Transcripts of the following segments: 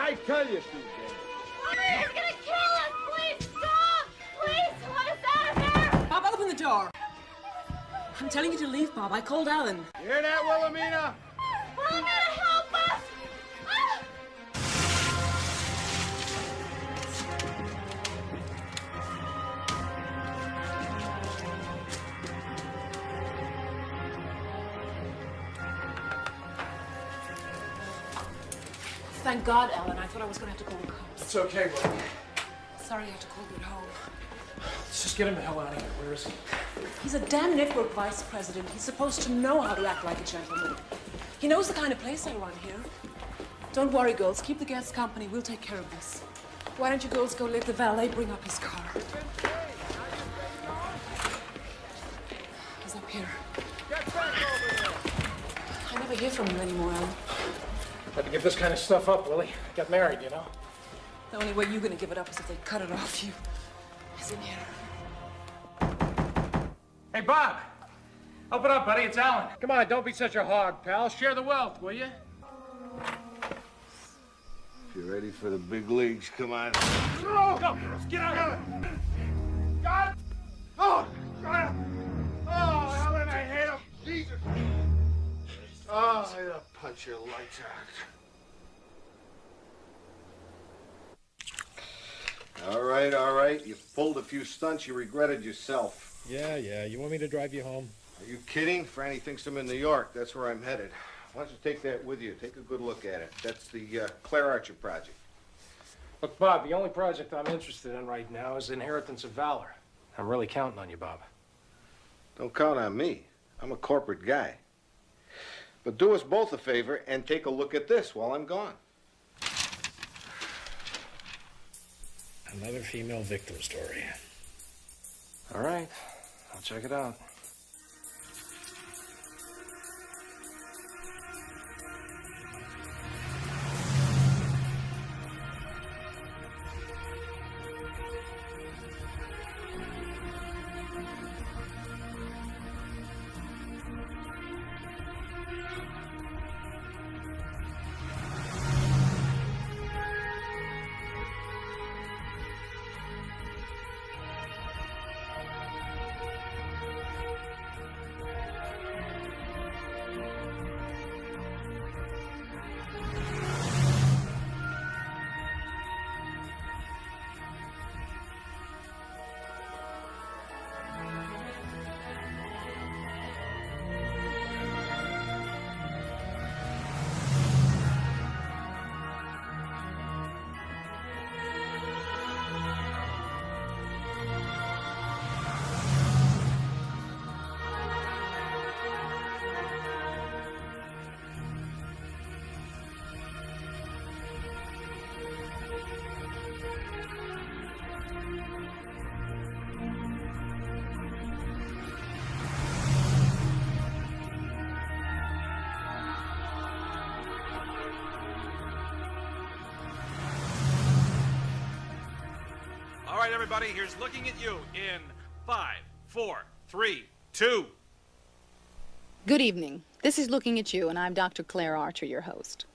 I tell you, CJ. Mommy, he's gonna kill us! Please stop! Please let us out of here! Bob, open the door. I'm telling you to leave, Bob. I called Alan. You hear that, Wilhelmina? Wilhelmina, help us! Ah! Thank God, Alan. I thought I was going to have to call the cops. It's okay, Willie. Sorry I had to call you at home. Let's just get him the hell out of here. Where is he? He's a damn network vice president. He's supposed to know how to act like a gentleman. He knows the kind of place I run here. Don't worry, girls. Keep the guests company. We'll take care of this. Why don't you girls go let the valet bring up his car? He's up here. Get back over there. I never hear from you anymore, Alan. Had to give this kind of stuff up, Willie. Got married, you know. The only way you're gonna give it up is if they cut it off you. He's in here. Hey, Bob. Open up, buddy. It's Alan. Come on, don't be such a hog, pal. Share the wealth, will you? If you're ready for the big leagues, come on. Go, girls. Get out of it. God! Oh! God! Oh, Ellen, I hate him. Jesus! Oh, I'm gonna punch your lights out. All right. You pulled a few stunts you regretted yourself. Yeah. You want me to drive you home? Are you kidding? Franny thinks I'm in New York. That's where I'm headed. Why don't you take that with you? Take a good look at it. That's the Claire Archer project. Look, Bob, the only project I'm interested in right now is Inheritance of Valor. I'm really counting on you, Bob. Don't count on me. I'm a corporate guy. But do us both a favor and take a look at this while I'm gone. Another female victim story. All right. I'll check it out. All right, everybody, here's looking at you in 5, 4, 3, 2. Good evening. This is Looking at You, and I'm Dr. Claire Archer, your host.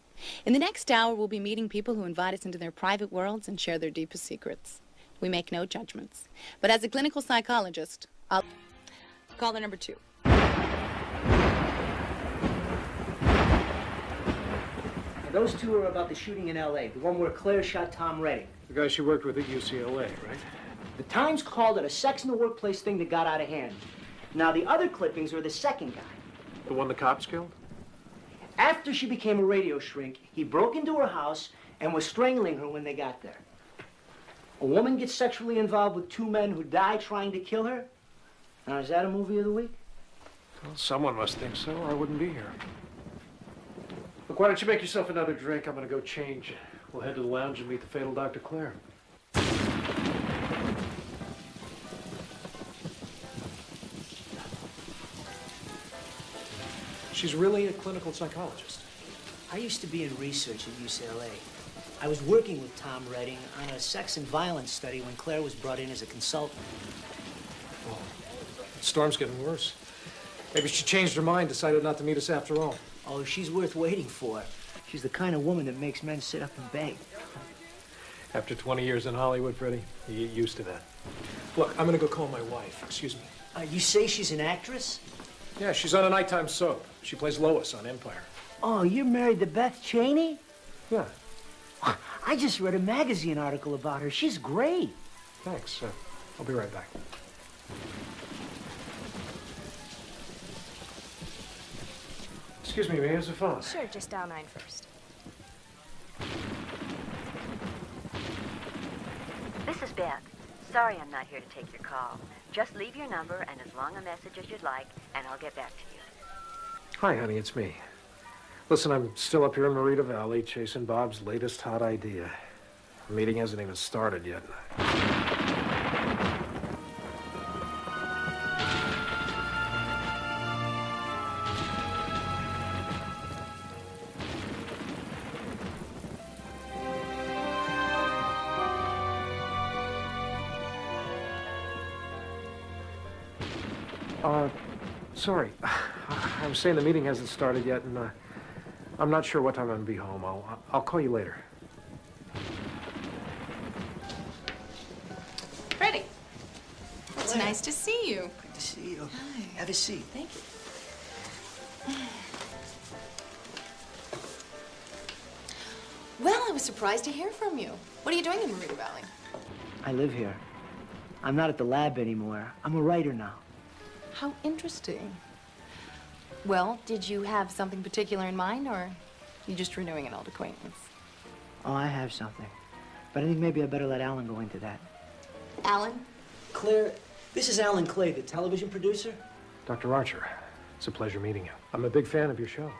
In the next hour, we'll be meeting people who invite us into their private worlds and share their deepest secrets. We make no judgments. But as a clinical psychologist, I'll... Caller number 2. Those two are about the shooting in L.A., the one where Claire shot Tom Redding. The guy she worked with at UCLA, right? The Times called it a sex in the workplace thing that got out of hand. Now, the other clippings are the second guy. The one the cops killed? After she became a radio shrink, he broke into her house and was strangling her when they got there. A woman gets sexually involved with two men who die trying to kill her? Now, is that a movie of the week? Well, someone must think so, or I wouldn't be here. Look, why don't you make yourself another drink? I'm gonna go change. We'll head to the lounge and meet the fatal Dr. Claire. She's really a clinical psychologist. I used to be in research at UCLA. I was working with Tom Redding on a sex and violence study when Claire was brought in as a consultant. Well, the storm's getting worse. Maybe she changed her mind, decided not to meet us after all. Oh, she's worth waiting for. She's the kind of woman that makes men sit up and beg. After 20 years in Hollywood, Freddie, you get used to that. Look, I'm gonna go call my wife. Excuse me. You say she's an actress? Yeah, she's on a nighttime soap. She plays Lois on Empire. Oh, you're married to Beth Cheney? Yeah, I just read a magazine article about her. She's great. thanks. I'll be right back. Excuse me, here's the phone. Sure, just dial 9 first. This is Beth. Sorry I'm not here to take your call. Just leave your number and as long a message as you'd like, and I'll get back to you. Hi, honey, it's me. Listen, I'm still up here in Morita Valley chasing Bob's latest hot idea. The meeting hasn't even started yet. Sorry. I was saying the meeting hasn't started yet, and I'm not sure what time I'm gonna be home. I'll call you later. Freddie, it's nice to see you. Good to see you. Hi. Have a seat. Thank you. Well, I was surprised to hear from you. What are you doing in Morita Valley? I live here. I'm not at the lab anymore. I'm a writer now. How interesting. Well, did you have something particular in mind, or you just renewing an old acquaintance? Oh, I have something. But I think maybe I better let Alan go into that. Alan? Claire, this is Alan Clay, the television producer. Dr. Archer, it's a pleasure meeting you. I'm a big fan of your show.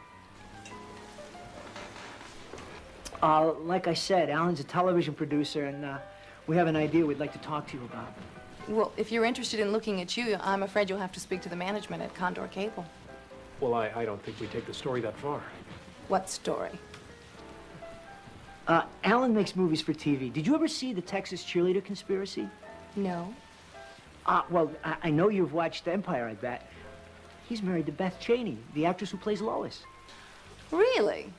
Like I said, Alan's a television producer, and we have an idea we'd like to talk to you about. Well, if you're interested in looking at you, I'm afraid you'll have to speak to the management at Condor Cable. Well, I don't think we take the story that far. What story? Alan makes movies for TV. Did you ever see the Texas Cheerleader Conspiracy? No. Well, I know you've watched Empire, I bet. He's married to Beth Cheney, the actress who plays Lois. Really?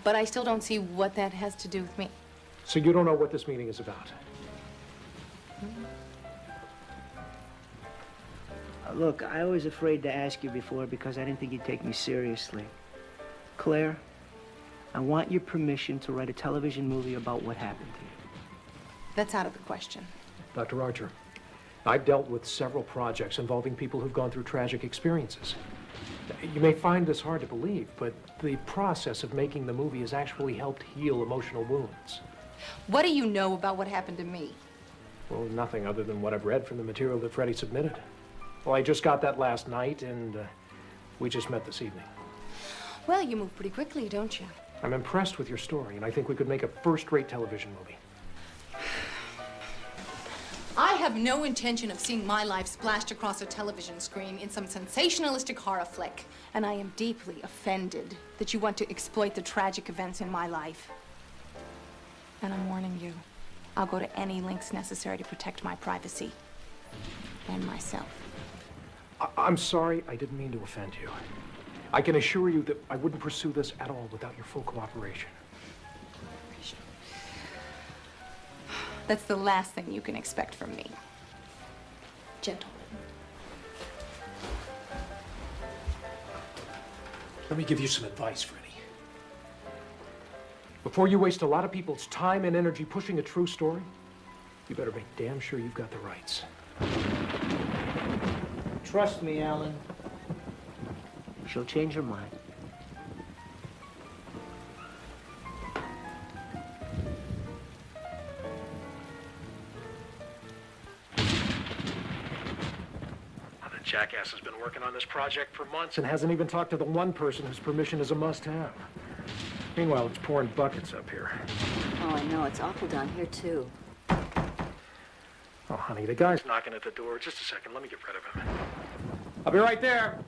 But I still don't see what that has to do with me. So you don't know what this meeting is about? Look, I was afraid to ask you before because I didn't think you'd take me seriously. Claire, I want your permission to write a television movie about what happened to you. That's out of the question. Dr. Archer, I've dealt with several projects involving people who've gone through tragic experiences. You may find this hard to believe, but the process of making the movie has actually helped heal emotional wounds. What do you know about what happened to me? Well, nothing other than what I've read from the material that Freddie submitted. Well, I just got that last night, and we just met this evening. Well, you move pretty quickly, don't you? I'm impressed with your story, and I think we could make a first-rate television movie. I have no intention of seeing my life splashed across a television screen in some sensationalistic horror flick. And I am deeply offended that you want to exploit the tragic events in my life. And I'm warning you, I'll go to any lengths necessary to protect my privacy and myself. I'm sorry, I didn't mean to offend you. I can assure you that I wouldn't pursue this at all without your full cooperation. That's the last thing you can expect from me. Gentlemen. Let me give you some advice, Freddie. Before you waste a lot of people's time and energy pushing a true story, you better make damn sure you've got the rights. Trust me, Alan. She'll change her mind. The jackass has been working on this project for months and hasn't even talked to the one person whose permission is a must-have. Meanwhile, it's pouring buckets up here. Oh, I know. It's awful down here, too. Oh, honey, the guy's knocking at the door. Just a second. Let me get rid of him. I'll be right there.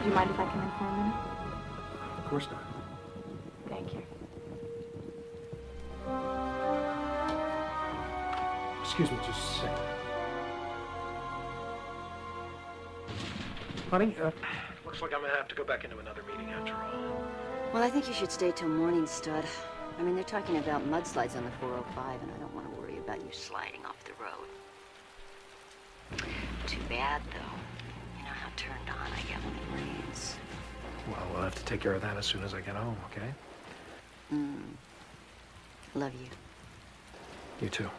Do you mind if I come in for a minute? Of course not. Thank you. Excuse me just a second. Honey, looks like I'm gonna have to go back into another meeting after all. Well, I think you should stay till morning, Stud. I mean, they're talking about mudslides on the 405, and I don't want to worry about you sliding off the road. Too bad, though. You know how turned on I get when it rains. Well, we'll have to take care of that as soon as I get home, okay? Love you. You too.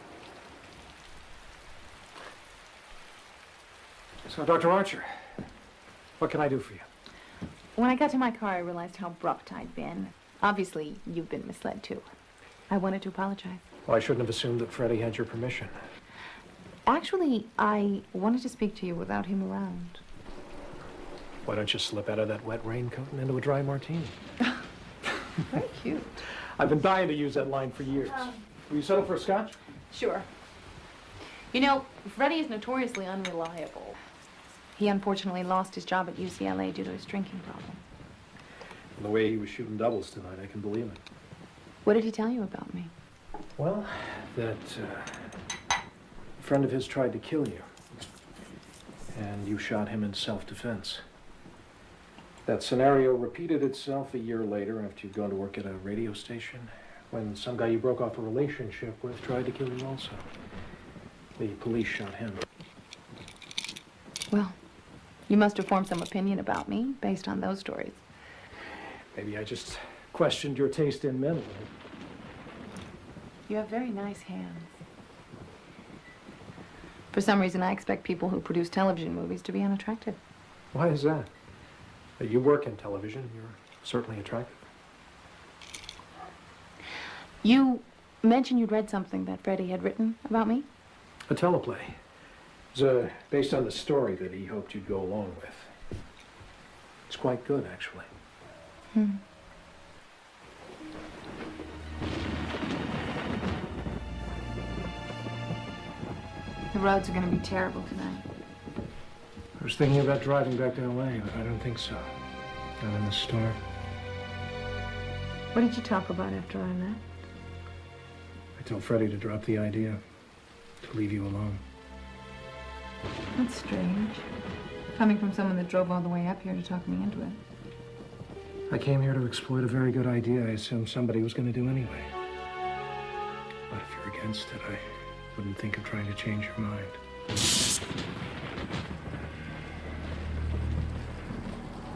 So, Dr. Archer, what can I do for you? When I got to my car, I realized how abrupt I'd been. Obviously, you've been misled, too. I wanted to apologize. Well, I shouldn't have assumed that Freddie had your permission. Actually, I wanted to speak to you without him around. Why don't you slip out of that wet raincoat and into a dry martini? Very cute. I've been dying to use that line for years. Will you settle for a scotch? Sure. You know, Freddie is notoriously unreliable. He unfortunately lost his job at UCLA due to his drinking problem. From the way he was shooting doubles tonight, I can believe it. What did he tell you about me? Well, that a friend of his tried to kill you. And you shot him in self-defense. That scenario repeated itself a year later after you'd gone to work at a radio station, when some guy you broke off a relationship with tried to kill you also. The police shot him. Well, you must have formed some opinion about me based on those stories. Maybe I just questioned your taste in men. You have very nice hands. For some reason, I expect people who produce television movies to be unattractive. Why is that? You work in television. You're certainly attractive. You mentioned you'd read something that Freddie had written about me? A teleplay. It was based on the story that he hoped you'd go along with. It's quite good, actually. The roads are going to be terrible tonight. I was thinking about driving back to L.A., but I don't think so. Not in the storm. What did you talk about after I left? I told Freddie to drop the idea, to leave you alone. That's strange. Coming from someone that drove all the way up here to talk me into it. I came here to exploit a very good idea I assumed somebody was going to do anyway. But if you're against it, I wouldn't think of trying to change your mind.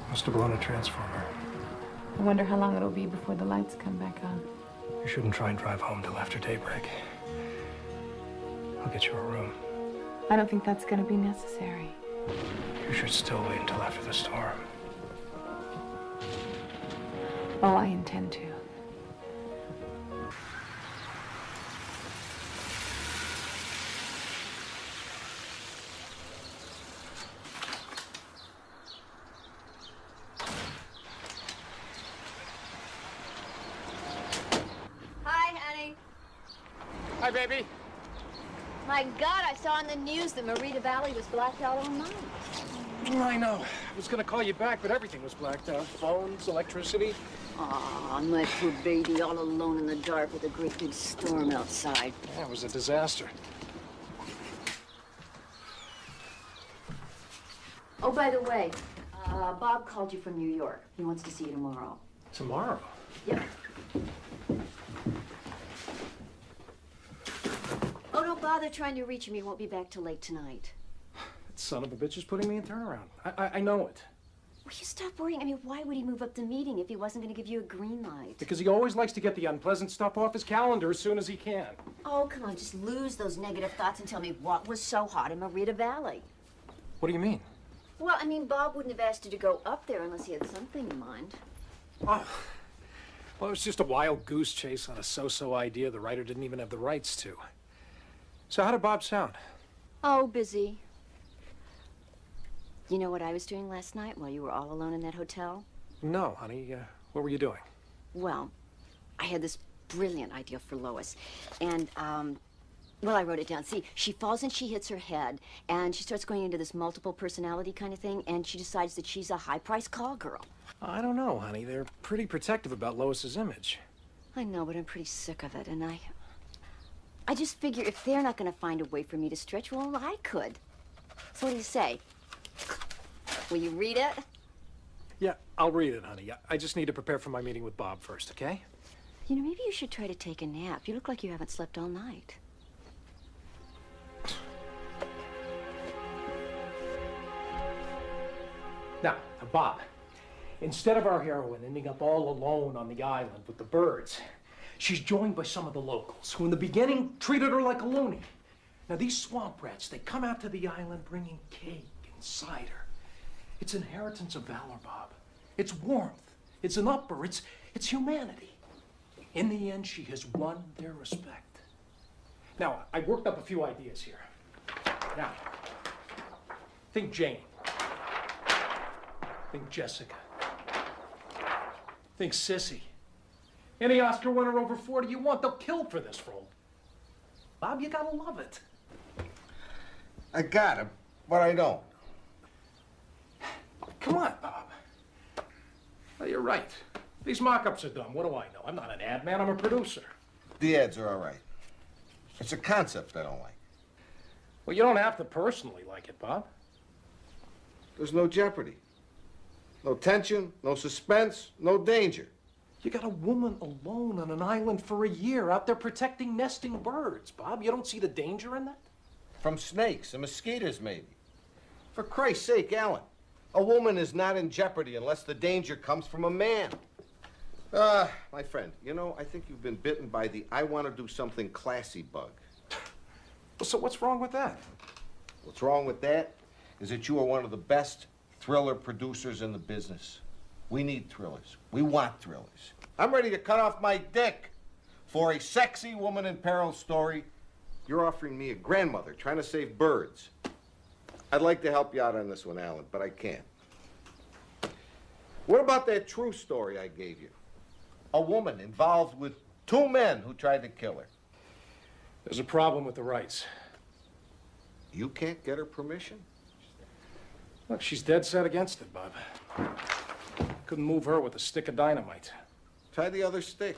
Must have blown a transformer. I wonder how long it'll be before the lights come back on. You shouldn't try and drive home till after daybreak. I'll get you a room. I don't think that's going to be necessary. You should still wait until after the storm. Oh, I intend to. Hi, honey. Hi, baby. My God, I saw on the news that Marita Valley was blacked out all night. I know. I was going to call you back, but everything was blacked out. Phones, electricity. Aw, my poor baby, all alone in the dark with a great big storm outside. Yeah, it was a disaster. Oh, by the way, Bob called you from New York. He wants to see you tomorrow. Tomorrow? Yep. Oh, don't bother trying to reach him. He won't be back till late tonight. That son of a bitch is putting me in turnaround. I know it. Will you stop worrying? I mean, why would he move up the meeting if he wasn't going to give you a green light? Because he always likes to get the unpleasant stuff off his calendar as soon as he can. Oh, come on, just lose those negative thoughts and tell me what was so hot in Marita Valley. What do you mean? Well, I mean, Bob wouldn't have asked you to go up there unless he had something in mind. Oh, well, it was just a wild goose chase on a so-so idea the writer didn't even have the rights to. So how did Bob sound? Oh, busy. You know what I was doing last night while you were all alone in that hotel? No, honey. What were you doing? Well, I had this brilliant idea for Lois. And, well, I wrote it down. See, she falls and she hits her head, and she starts going into this multiple personality kind of thing, and she decides that she's a high-priced call girl. I don't know, honey. They're pretty protective about Lois's image. I know, but I'm pretty sick of it, and I I just figure if they're not going to find a way for me to stretch, well, I could. So what do you say? Will you read it? Yeah, I'll read it, honey. I just need to prepare for my meeting with Bob first, okay? You know, maybe you should try to take a nap. You look like you haven't slept all night. Now, Bob, instead of our heroine ending up all alone on the island with the birds, she's joined by some of the locals, who in the beginning treated her like a loony. Now, these swamp rats, they come out to the island bringing cake and cider. It's inheritance of valor, Bob. It's warmth. It's an upper. It's humanity. In the end, she has won their respect. Now, I worked up a few ideas here. Now, think Jane. Think Jessica. Think Sissy. Any Oscar winner over 40 you want, they'll kill for this role. Bob, you gotta love it. I got him, but I don't. Come on, Bob. Well, you're right. These mock-ups are done. What do I know? I'm not an ad man, I'm a producer. The ads are all right. It's a concept I don't like. Well, you don't have to personally like it, Bob. There's no jeopardy. No tension, no suspense, no danger. You got a woman alone on an island for a year out there protecting nesting birds, Bob. You don't see the danger in that? From snakes and mosquitoes, maybe. For Christ's sake, Alan, a woman is not in jeopardy unless the danger comes from a man. My friend, you know, I think you've been bitten by the I want to do something classy bug. So what's wrong with that? What's wrong with that is that you are one of the best thriller producers in the business. We need thrillers. We want thrillers. I'm ready to cut off my dick for a sexy woman in peril story. You're offering me a grandmother trying to save birds. I'd like to help you out on this one, Alan, but I can't. What about that true story I gave you? A woman involved with 2 men who tried to kill her. There's a problem with the rights. You can't get her permission? Look, she's dead set against it, Bob. Couldn't move her with a stick of dynamite. Try the other stick.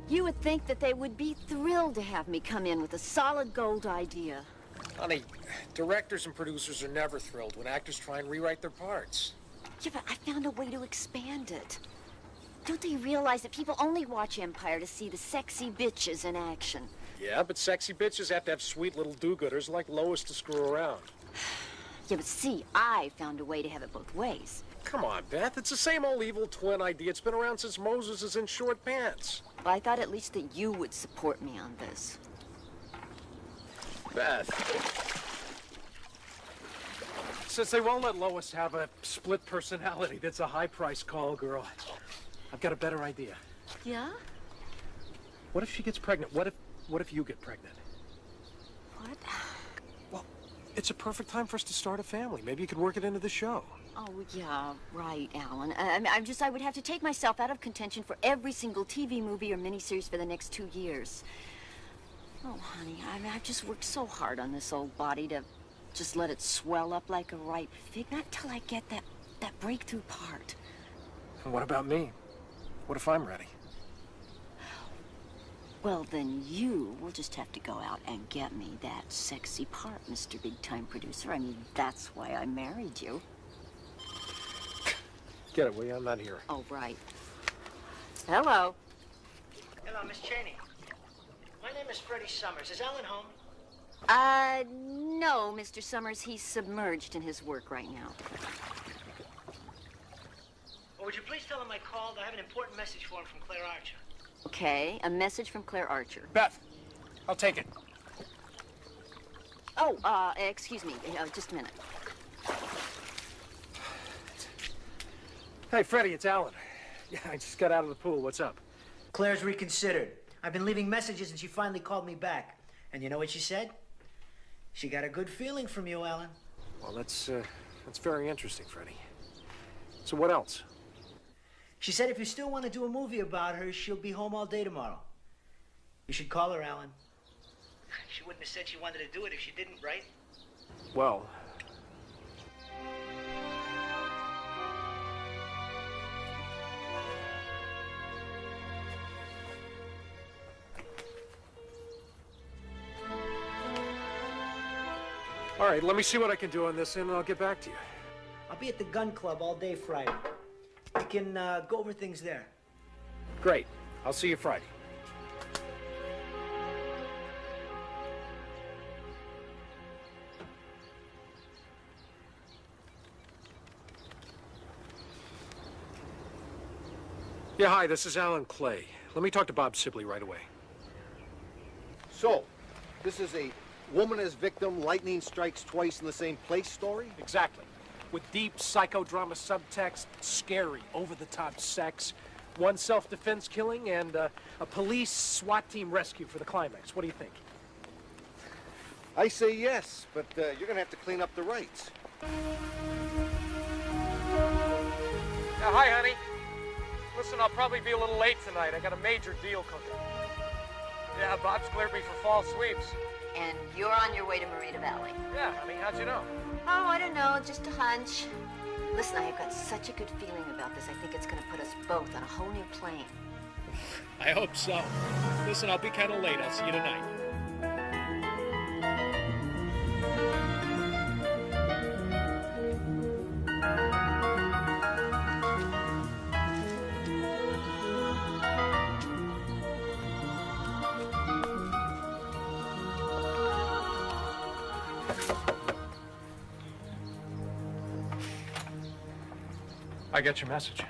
You would think that they would be thrilled to have me come in with a solid gold idea. Honey, directors and producers are never thrilled when actors try and rewrite their parts. Yeah, but I found a way to expand it. Don't they realize that people only watch Empire to see the sexy bitches in action? Yeah, but sexy bitches have to have sweet little do-gooders like Lois to screw around. Yeah, but see, I found a way to have it both ways. Come on, Beth. It's the same old evil twin idea. It's been around since Moses is in short pants. Well, I thought at least that you would support me on this. Beth. Since they won't let Lois have a split personality, that's a high-price call, girl. I've got a better idea. Yeah? What if she gets pregnant? What if you get pregnant? What? Well, it's a perfect time for us to start a family. Maybe you could work it into the show. Oh, yeah, right, Alan. I would have to take myself out of contention for every single TV movie or miniseries for the next 2 years. Oh, honey, I've just worked so hard on this old body to just let it swell up like a ripe fig. Not till I get that breakthrough part. And what about me? What if I'm ready? Well, then you will just have to go out and get me that sexy part, Mr. Big-Time Producer. I mean, that's why I married you. Get it, will you? I'm not here. Oh, right. Hello. Hello, Miss Cheney. My name is Freddie Summers. Is Alan home? No, Mr. Summers. He's submerged in his work right now. Well, would you please tell him I called? I have an important message for him from Claire Archer. Okay, a message from Claire Archer. Beth, I'll take it. Oh, excuse me. Just a minute. Hey, Freddie, it's Alan. Yeah, I just got out of the pool. What's up? Claire's reconsidered. I've been leaving messages and she finally called me back. And you know what she said? She got a good feeling from you, Alan. Well, that's very interesting, Freddie. So what else? She said if you still want to do a movie about her, she'll be home all day tomorrow. You should call her, Alan. She wouldn't have said she wanted to do it if she didn't, right? Well... All right, let me see what I can do on this, and I'll get back to you. I'll be at the gun club all day Friday. We can go over things there. Great. I'll see you Friday. Yeah, hi, this is Alan Clay. Let me talk to Bob Sibley right away. So, this is a woman as victim, lightning strikes twice in the same place story? Exactly. With deep psychodrama subtext, scary, over-the-top sex, one self-defense killing, and a police SWAT team rescue for the climax. What do you think? I say yes, but you're gonna have to clean up the rights. Hi, honey. Listen, I'll probably be a little late tonight. I got a major deal cooking. Yeah, Bob's cleared me for fall sweeps. And you're on your way to Marita Valley. Yeah, honey, how'd you know? Oh, I don't know, just a hunch. Listen, I have got such a good feeling about this. I think it's going to put us both on a whole new plane. I hope so. Listen, I'll be kind of late. I'll see you tonight. I got your message.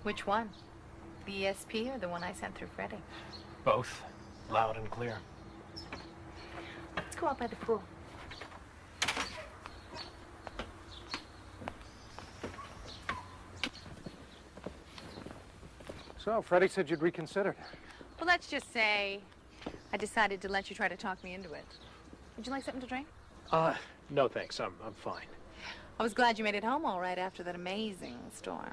Which one? The ESP or the one I sent through Freddie? Both. Loud and clear. Let's go out by the pool. So, Freddie said you'd reconsidered. Well, let's just say I decided to let you try to talk me into it. Would you like something to drink? No thanks. I'm fine. I was glad you made it home all right after that amazing storm.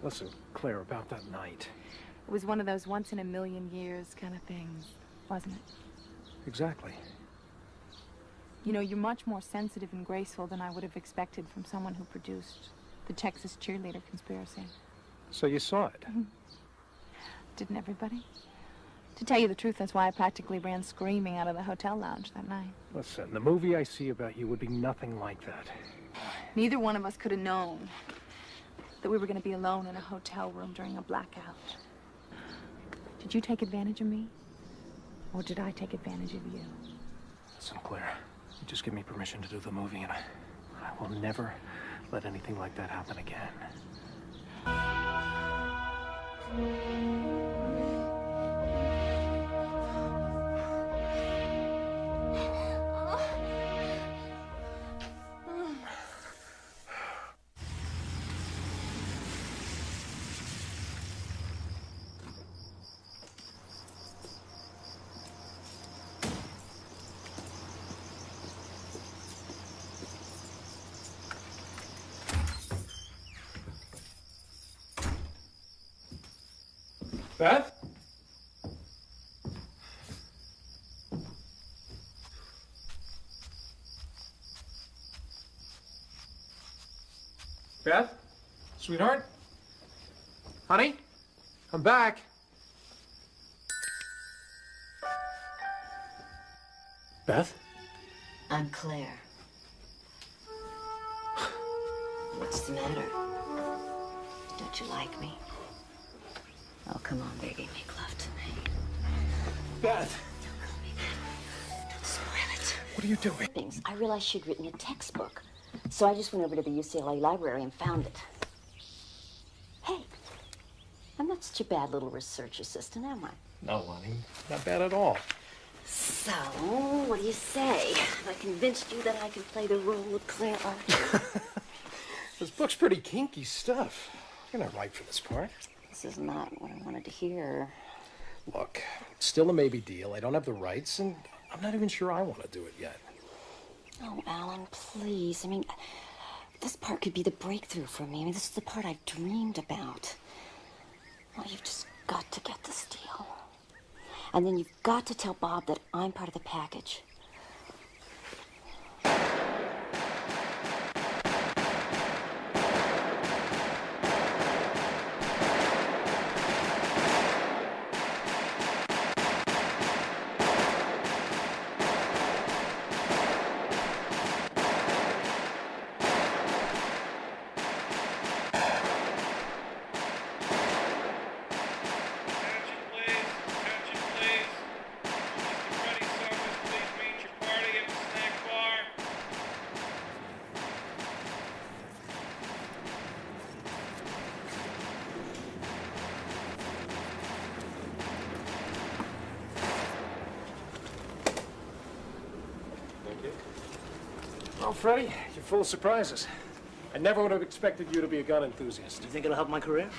Listen, Claire, about that night. It was one of those once-in-a-million-years kind of things, wasn't it? Exactly. You know, you're much more sensitive and graceful than I would have expected from someone who produced the Texas cheerleader conspiracy. So you saw it? Didn't everybody? To tell you the truth, that's why I practically ran screaming out of the hotel lounge that night. Listen, the movie I see about you would be nothing like that. Neither one of us could have known that we were going to be alone in a hotel room during a blackout. Did you take advantage of me? Or did I take advantage of you? Listen, Claire, you just give me permission to do the movie, and I will never let anything like that happen again. Beth? Beth? Sweetheart? Honey? I'm back. Beth? I'm Claire. What's the matter? Don't you like me? Oh, come on, baby, make love to me. Beth! Don't spoil it. What are you doing? Things. I realized she'd written a textbook, so I just went over to the UCLA library and found it. Hey, I'm not such a bad little research assistant, am I? No, honey. Not bad at all. So, what do you say? Have I convinced you that I can play the role of Claire Archer? This book's pretty kinky stuff. You're not right for this part. This is not what I wanted to hear. Look, it's still a maybe deal. I don't have the rights, and I'm not even sure I want to do it yet. Oh, Alan, please. I mean, this part could be the breakthrough for me. I mean, this is the part I've dreamed about. Well, you've just got to get this deal. And then you've got to tell Bob that I'm part of the package. Well, Freddie, you're full of surprises. I never would have expected you to be a gun enthusiast. Do you think it'll help my career?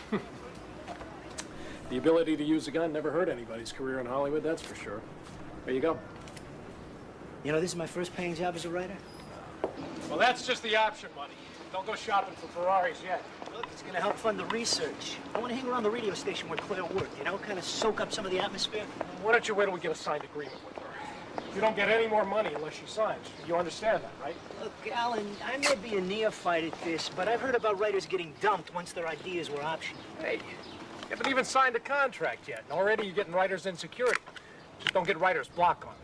The ability to use a gun never hurt anybody's career in Hollywood, that's for sure. There you go. You know, this is my first paying job as a writer. Well, that's just the option money. Don't go shopping for Ferraris yet. Look, it's gonna help fund the research. I want to hang around the radio station where Claire worked, you know, kind of soak up some of the atmosphere. Why don't you wait till we get a signed agreement with her? You don't get any more money unless she signs. You understand that, right? Look, Alan, I may be a neophyte at this, but I've heard about writers getting dumped once their ideas were optioned. Hey, you haven't even signed a contract yet, and already you're getting writer's insecurity. Just don't get writer's block on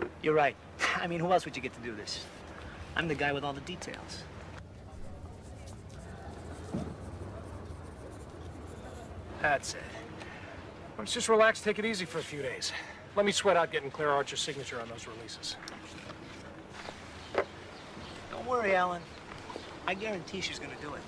me. You're right. I mean, who else would you get to do this? I'm the guy with all the details. That's it. Let's just relax, take it easy for a few days. Let me sweat out getting Claire Archer's signature on those releases. Don't worry, Alan. I guarantee she's gonna do it.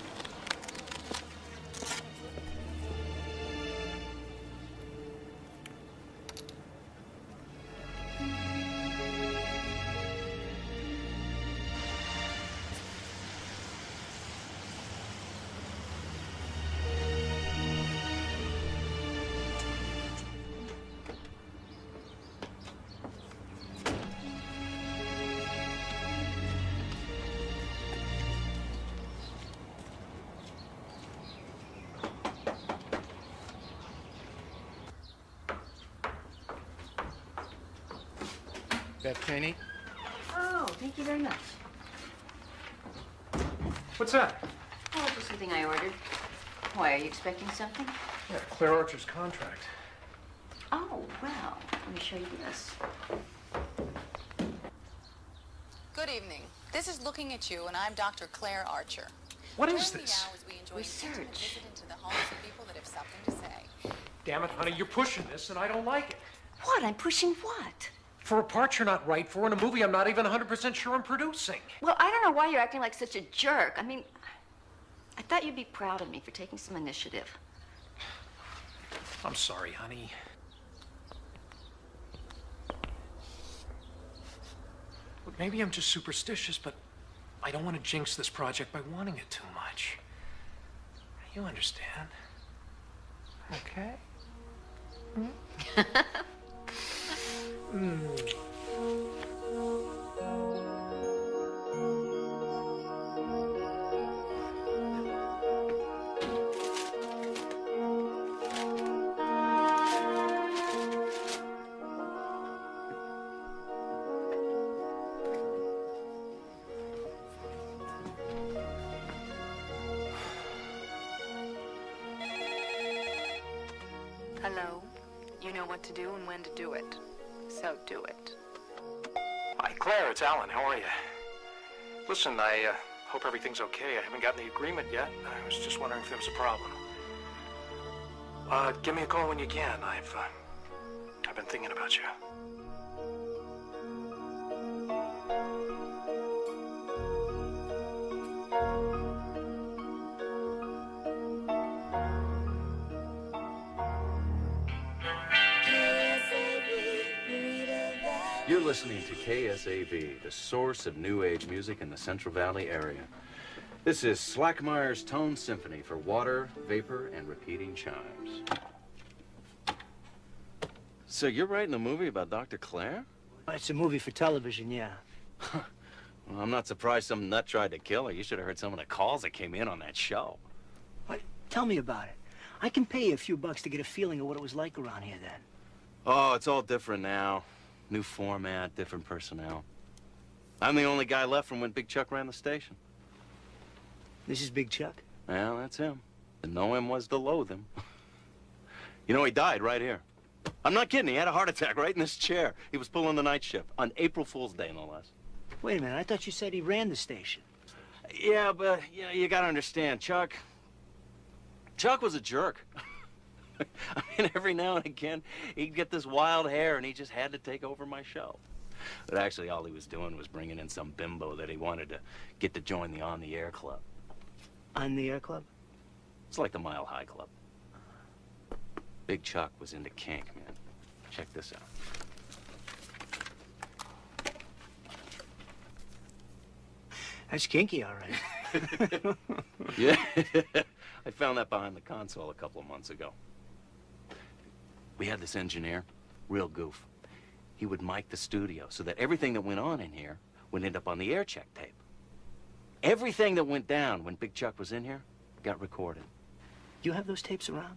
Beth Cheney? Oh, thank you very much. What's that? Oh, just something I ordered. Why, are you expecting something? Yeah, Claire Archer's contract. Oh, well, let me show you this. Good evening. This is Looking at You, and I'm Dr. Claire Archer. What is During this? the hours, we enjoy Research. an intimate visit into the homes of people that have something to say. Damn it, honey, you're pushing this, and I don't like it. What? I'm pushing what? For a part you're not right for in a movie I'm not even 100% sure I'm producing. Well, I don't know why you're acting like such a jerk. I mean, I thought you'd be proud of me for taking some initiative. I'm sorry, honey. Look, maybe I'm just superstitious, but I don't want to jinx this project by wanting it too much. You understand? Okay? Hello. You know what to do and when to do it. So do it. Hi, Claire, it's Alan. How are you? Listen, I hope everything's okay. I haven't gotten the agreement yet. I was just wondering if there was a problem. Give me a call when you can. I've been thinking about you. You're listening to KSAB, the source of new age music in the Central Valley area. This is Slackmeyer's Tone Symphony for water, vapor, and repeating chimes. So you're writing a movie about Dr. Claire? It's a movie for television, yeah. Well, I'm not surprised some nut tried to kill her. You should have heard some of the calls that came in on that show. What? Tell me about it. I can pay you a few bucks to get a feeling of what it was like around here then. Oh, it's all different now. New format, different personnel. I'm the only guy left from when Big Chuck ran the station. This is Big Chuck? Well, that's him. To know him was to loathe him. You know, he died right here. I'm not kidding. He had a heart attack right in this chair. He was pulling the night shift on April Fool's Day, no less. Wait a minute. I thought you said he ran the station. Yeah, but you gotta understand, Chuck was a jerk. I mean, every now and again, he'd get this wild hair, and he just had to take over my show. But actually, all he was doing was bringing in some bimbo that he wanted to get to join the On the Air Club. On the Air Club? It's like the Mile High Club. Big Chuck was into kink, man. Check this out. That's kinky, all right. Yeah, I found that behind the console a couple of months ago. We had this engineer, real goof. He would mic the studio so that everything that went on in here would end up on the air check tape. Everything that went down when Big Chuck was in here got recorded. You have those tapes around?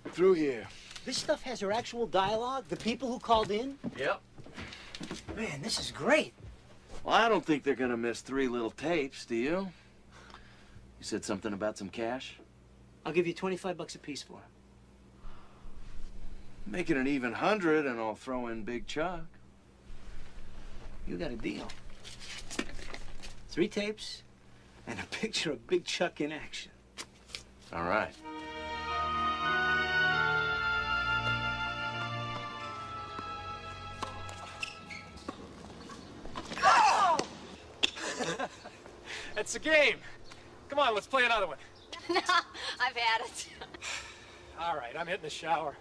Through here. This stuff has your actual dialogue? The people who called in? Yep. Man, this is great. Well, I don't think they're gonna miss 3 little tapes, do you? You said something about some cash? I'll give you 25 bucks a piece for them. Make it an even 100 and I'll throw in Big Chuck. You got a deal. 3 tapes and a picture of Big Chuck in action. All right. That's the game. Come on, let's play another one. No, I've had it. All right, I'm hitting the shower.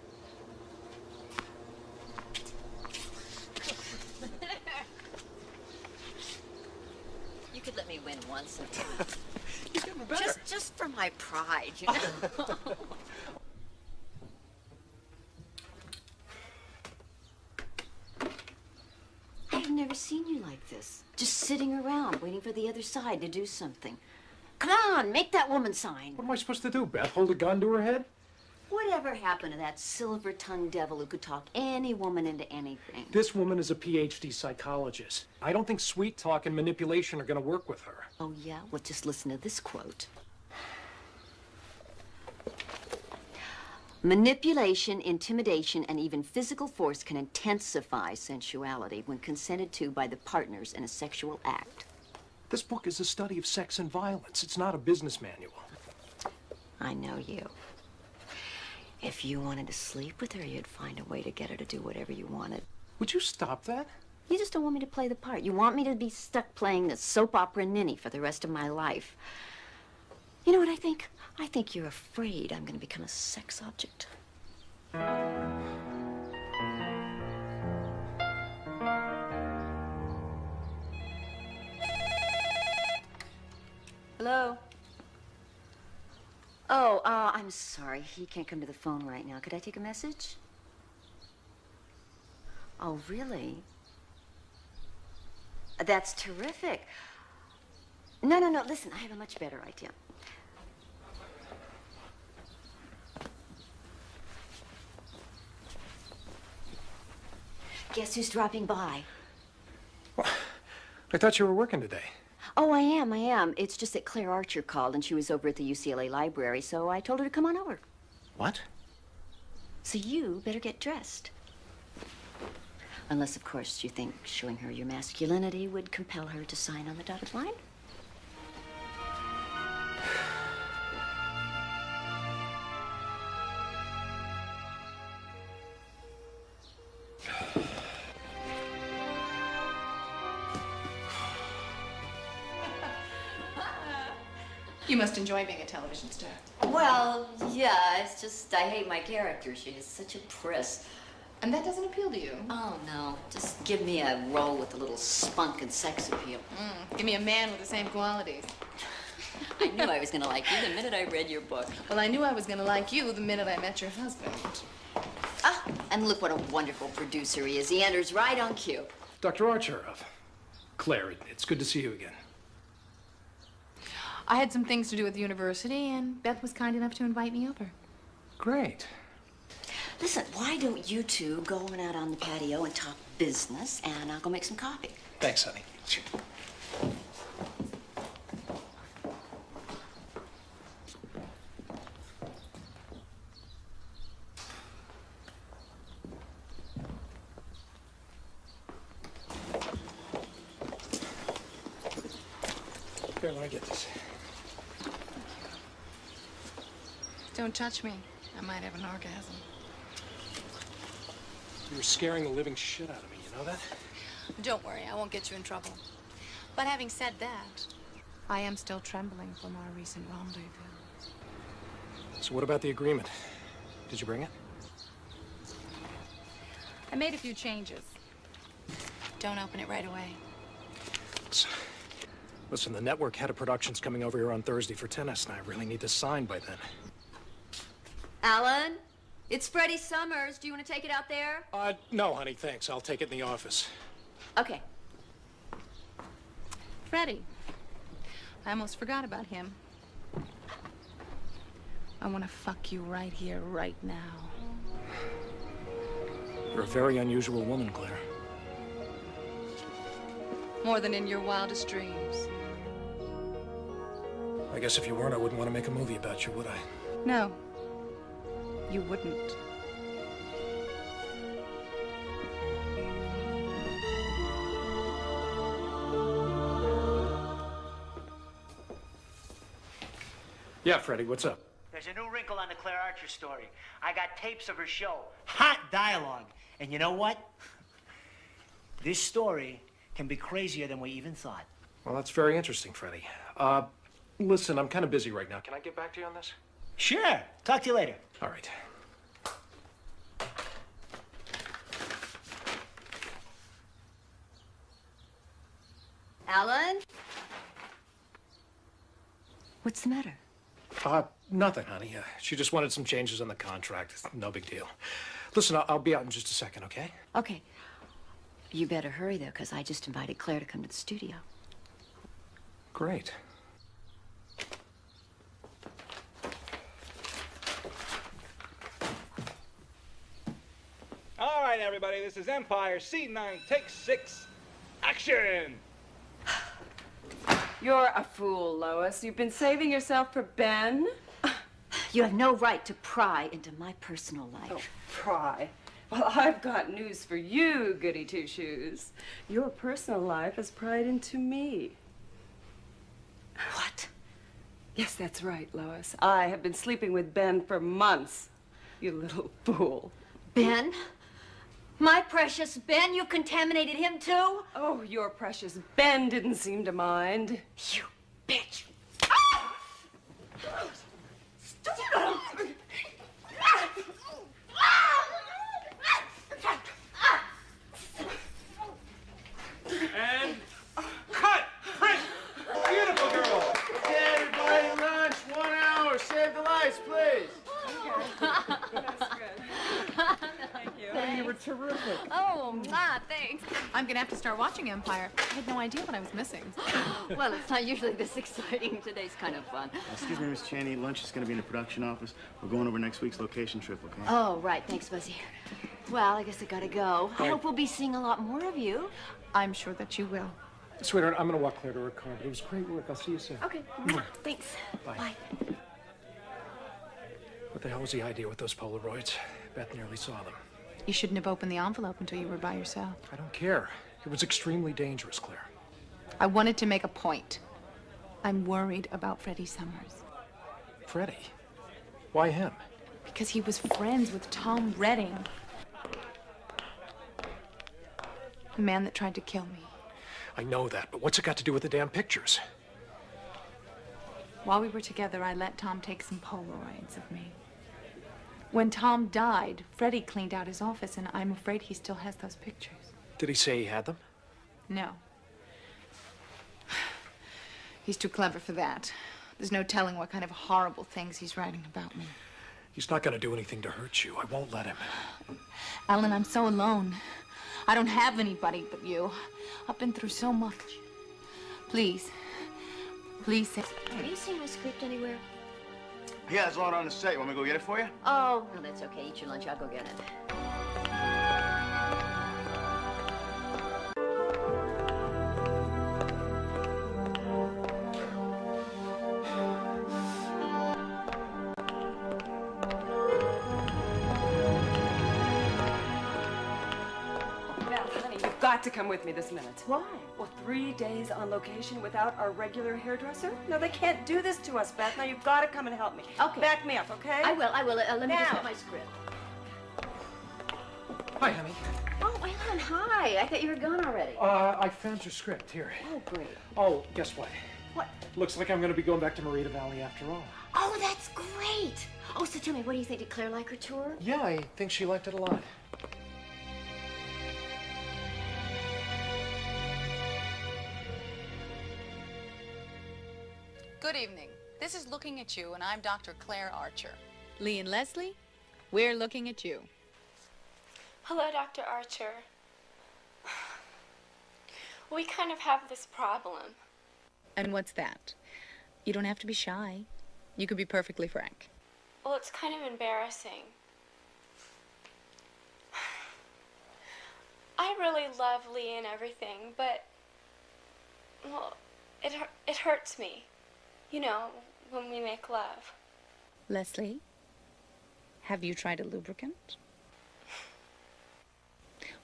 You could let me win once in a while. You're getting better. Just for my pride, you know? I've never seen you like this. Just sitting around, waiting for the other side to do something. Come on, make that woman sign. What am I supposed to do, Beth? Hold a gun to her head? Whatever happened to that silver-tongued devil who could talk any woman into anything? This woman is a PhD psychologist. I don't think sweet talk and manipulation are going to work with her. Oh, yeah? Well, just listen to this quote. Manipulation, intimidation, and even physical force can intensify sensuality when consented to by the partners in a sexual act. This book is a study of sex and violence. It's not a business manual. I know you. If you wanted to sleep with her, you'd find a way to get her to do whatever you wanted. Would you stop that? You just don't want me to play the part. You want me to be stuck playing the soap opera ninny for the rest of my life. You know what I think? I think you're afraid I'm going to become a sex object. Hello? Oh, I'm sorry. He can't come to the phone right now. Could I take a message? Oh, really? That's terrific. No. Listen, I have a much better idea. Guess who's dropping by? Well, I thought you were working today. Oh, I am. It's just that Claire Archer called and she was over at the UCLA library, so I told her to come on over. What? So you better get dressed. Unless, of course, you think showing her your masculinity would compel her to sign on the dotted line. You must enjoy being a television star. Well, yeah, it's just I hate my character. She is such a priss. And that doesn't appeal to you? Oh, no. Just give me a role with a little spunk and sex appeal. Give me a man with the same qualities. I knew I was going to like you the minute I read your book. Well, I knew I was going to like you the minute I met your husband. Ah, and look what a wonderful producer he is. He enters right on cue. Dr. Archer, Claire, it's good to see you again. I had some things to do at the university, and Beth was kind enough to invite me over. Great. Listen, why don't you two go on out on the patio and talk business, and I'll go make some coffee. Thanks, honey. Here, let me get this. Don't touch me. I might have an orgasm. You were scaring the living shit out of me, you know that? Don't worry, I won't get you in trouble. But having said that, I am still trembling from our recent rendezvous. So what about the agreement? Did you bring it? I made a few changes. Don't open it right away. Listen, the network head of production's coming over here on Thursday for tennis, and I really need this signed by then. Alan, it's Freddie Summers. Do you want to take it out there? No, honey, thanks. I'll take it in the office. Okay. Freddie. I almost forgot about him. I want to fuck you right here, right now. You're a very unusual woman, Claire. More than in your wildest dreams. I guess if you weren't, I wouldn't want to make a movie about you, would I? No, you wouldn't. Yeah, Freddie, what's up? There's a new wrinkle on the Claire Archer story. I got tapes of her show. Hot dialogue. And you know what? This story can be crazier than we even thought. Well, that's very interesting, Freddie. Listen, I'm kind of busy right now. Can I get back to you on this? Sure. Talk to you later. All right. Alan? What's the matter? Nothing, honey. She just wanted some changes on the contract. No big deal. Listen, I'll be out in just a second, okay? Okay. You better hurry, though, because I just invited Claire to come to the studio. Great. All right, everybody, this is Empire C9, take 6, action! You're a fool, Lois. You've been saving yourself for Ben. You have no right to pry into my personal life. Oh, pry. Well, I've got news for you, goody two-shoes. Your personal life has pried into me. What? Yes, that's right, Lois. I have been sleeping with Ben for months. You little fool. Ben? My precious Ben? You contaminated him, too? Oh, your precious Ben didn't seem to mind. You bitch. And cut! Print! Beautiful girl! Okay, everybody, lunch, 1 hour. Save the lights, please. Thank you. Hey, you were terrific. Oh, thanks. I'm gonna have to start watching Empire. I had no idea what I was missing. Well, it's not usually this exciting. Today's kind of fun. Excuse me, Miss Chaney. Lunch is going to be in the production office. We're going over next week's location trip, okay? Oh, right. Thanks, Buzzy. Well, I guess I gotta go. I hope we'll be seeing a lot more of you. I'm sure that you will. Sweetheart, I'm going to walk Claire to her car, but it was great work. I'll see you soon. Okay. Thanks. Bye. What the hell was the idea with those Polaroids? Beth nearly saw them. You shouldn't have opened the envelope until you were by yourself. I don't care. It was extremely dangerous, Claire. I wanted to make a point. I'm worried about Freddie Summers. Freddie? Why him? Because he was friends with Tom Redding. The man that tried to kill me. I know that, but what's it got to do with the damn pictures? While we were together, I let Tom take some Polaroids of me. When Tom died, Freddie cleaned out his office, and I'm afraid he still has those pictures. Did he say he had them? No. He's too clever for that. There's no telling what kind of horrible things he's writing about me. He's not going to do anything to hurt you. I won't let him. Alan, I'm so alone. I don't have anybody but you. I've been through so much. Please. Please say... Have you seen my script anywhere? Yeah, there's a lot on the set. You want me to go get it for you? Oh, no, that's okay. Eat your lunch. I'll go get it. Beth, honey, you've got to come with me this minute. Why? Well, 3 days on location without our regular hairdresser? No, they can't do this to us, Beth. Now, you've got to come and help me. Okay. Back me up, okay? I will. Let me just Now. get my script. Hi, honey. Oh, Alan, hi. I thought you were gone already. I found your script. Here. Oh, great. Oh, guess what? What? Looks like I'm going to be going back to Marita Valley after all. Oh, that's great. Oh, so tell me, what do you think? Did Claire like her tour? Yeah, I think she liked it a lot. Good evening. This is Looking at You, and I'm Dr. Claire Archer. Lee and Leslie, we're looking at you. Hello, Dr. Archer. We kind of have this problem. And what's that? You don't have to be shy. You could be perfectly frank. Well, it's kind of embarrassing. I really love Lee and everything, but, well, it hurts me. You know, when we make love. Leslie, have you tried a lubricant?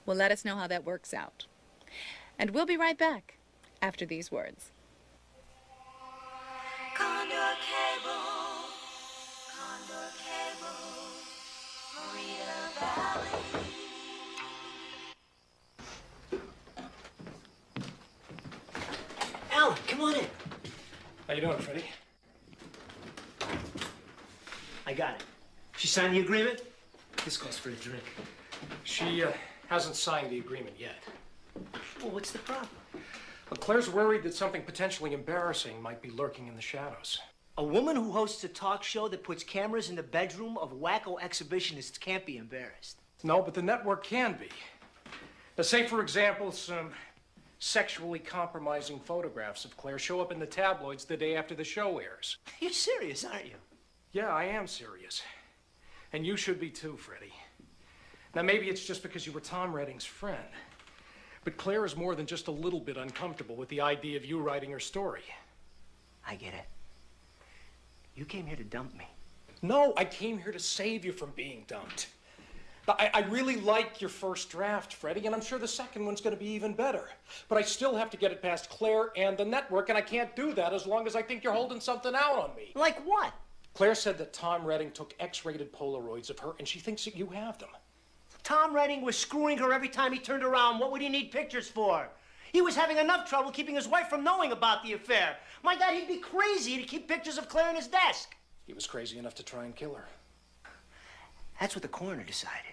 Well, let us know how that works out. And we'll be right back after these words. Condor Cable, Condor Cable, Maria Valley. Alan, come on in. How you doing, Freddie? I got it. She signed the agreement? This calls for a drink. She hasn't signed the agreement yet. Well, what's the problem? Well, Claire's worried that something potentially embarrassing might be lurking in the shadows. A woman who hosts a talk show that puts cameras in the bedroom of wacko exhibitionists can't be embarrassed. No, but the network can be. Now, say, for example, some sexually compromising photographs of Claire show up in the tabloids the day after the show airs. You're serious, aren't you? Yeah, I am serious. And you should be too, Freddie. Now, maybe it's just because you were Tom Redding's friend. But Claire is more than just a little bit uncomfortable with the idea of you writing her story. I get it. You came here to dump me. No, I came here to save you from being dumped. I really like your first draft, Freddie, and I'm sure the second one's going to be even better. But I still have to get it past Claire and the network, and I can't do that as long as I think you're holding something out on me. Like what? Claire said that Tom Redding took X-rated Polaroids of her, and she thinks that you have them. Tom Redding was screwing her every time he turned around. What would he need pictures for? He was having enough trouble keeping his wife from knowing about the affair. My God, he'd be crazy to keep pictures of Claire in his desk. He was crazy enough to try and kill her. That's what the coroner decided.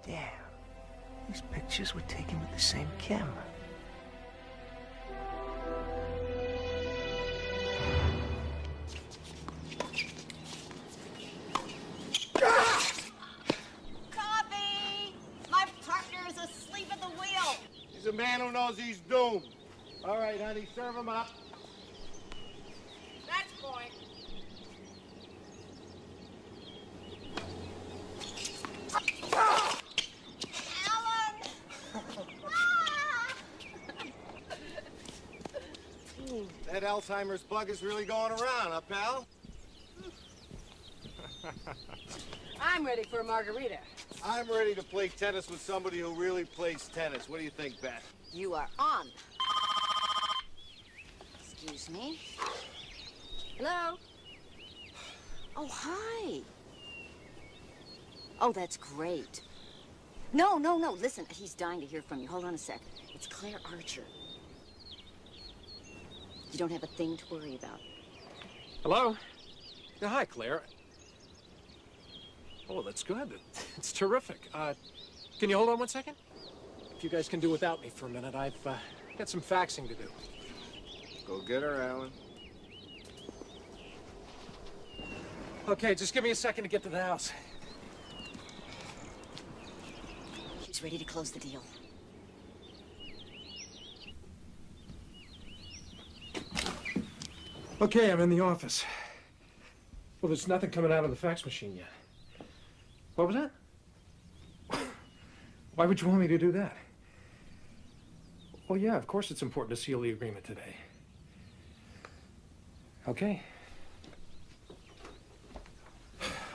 Damn, these pictures were taken with the same camera. Coffee! My partner is asleep at the wheel. He's a man who knows he's doomed. All right, honey, serve him up. That's point. That Alzheimer's bug is really going around, huh, pal? I'm ready for a margarita. I'm ready to play tennis with somebody who really plays tennis. What do you think, Beth? You are on. Excuse me. Hello? Oh, hi. Oh, that's great. No. Listen, he's dying to hear from you. Hold on a sec. It's Claire Archer. You don't have a thing to worry about. Hello? Yeah, hi, Claire. Oh, that's good. It's terrific. Can you hold on one second? If you guys can do without me for a minute, I've got some faxing to do. Go get her, Alan. Okay, just give me a second to get to the house. He's ready to close the deal. Okay, I'm in the office. Well, there's nothing coming out of the fax machine yet. What was that? Why would you want me to do that? Well, yeah, of course it's important to seal the agreement today. Okay.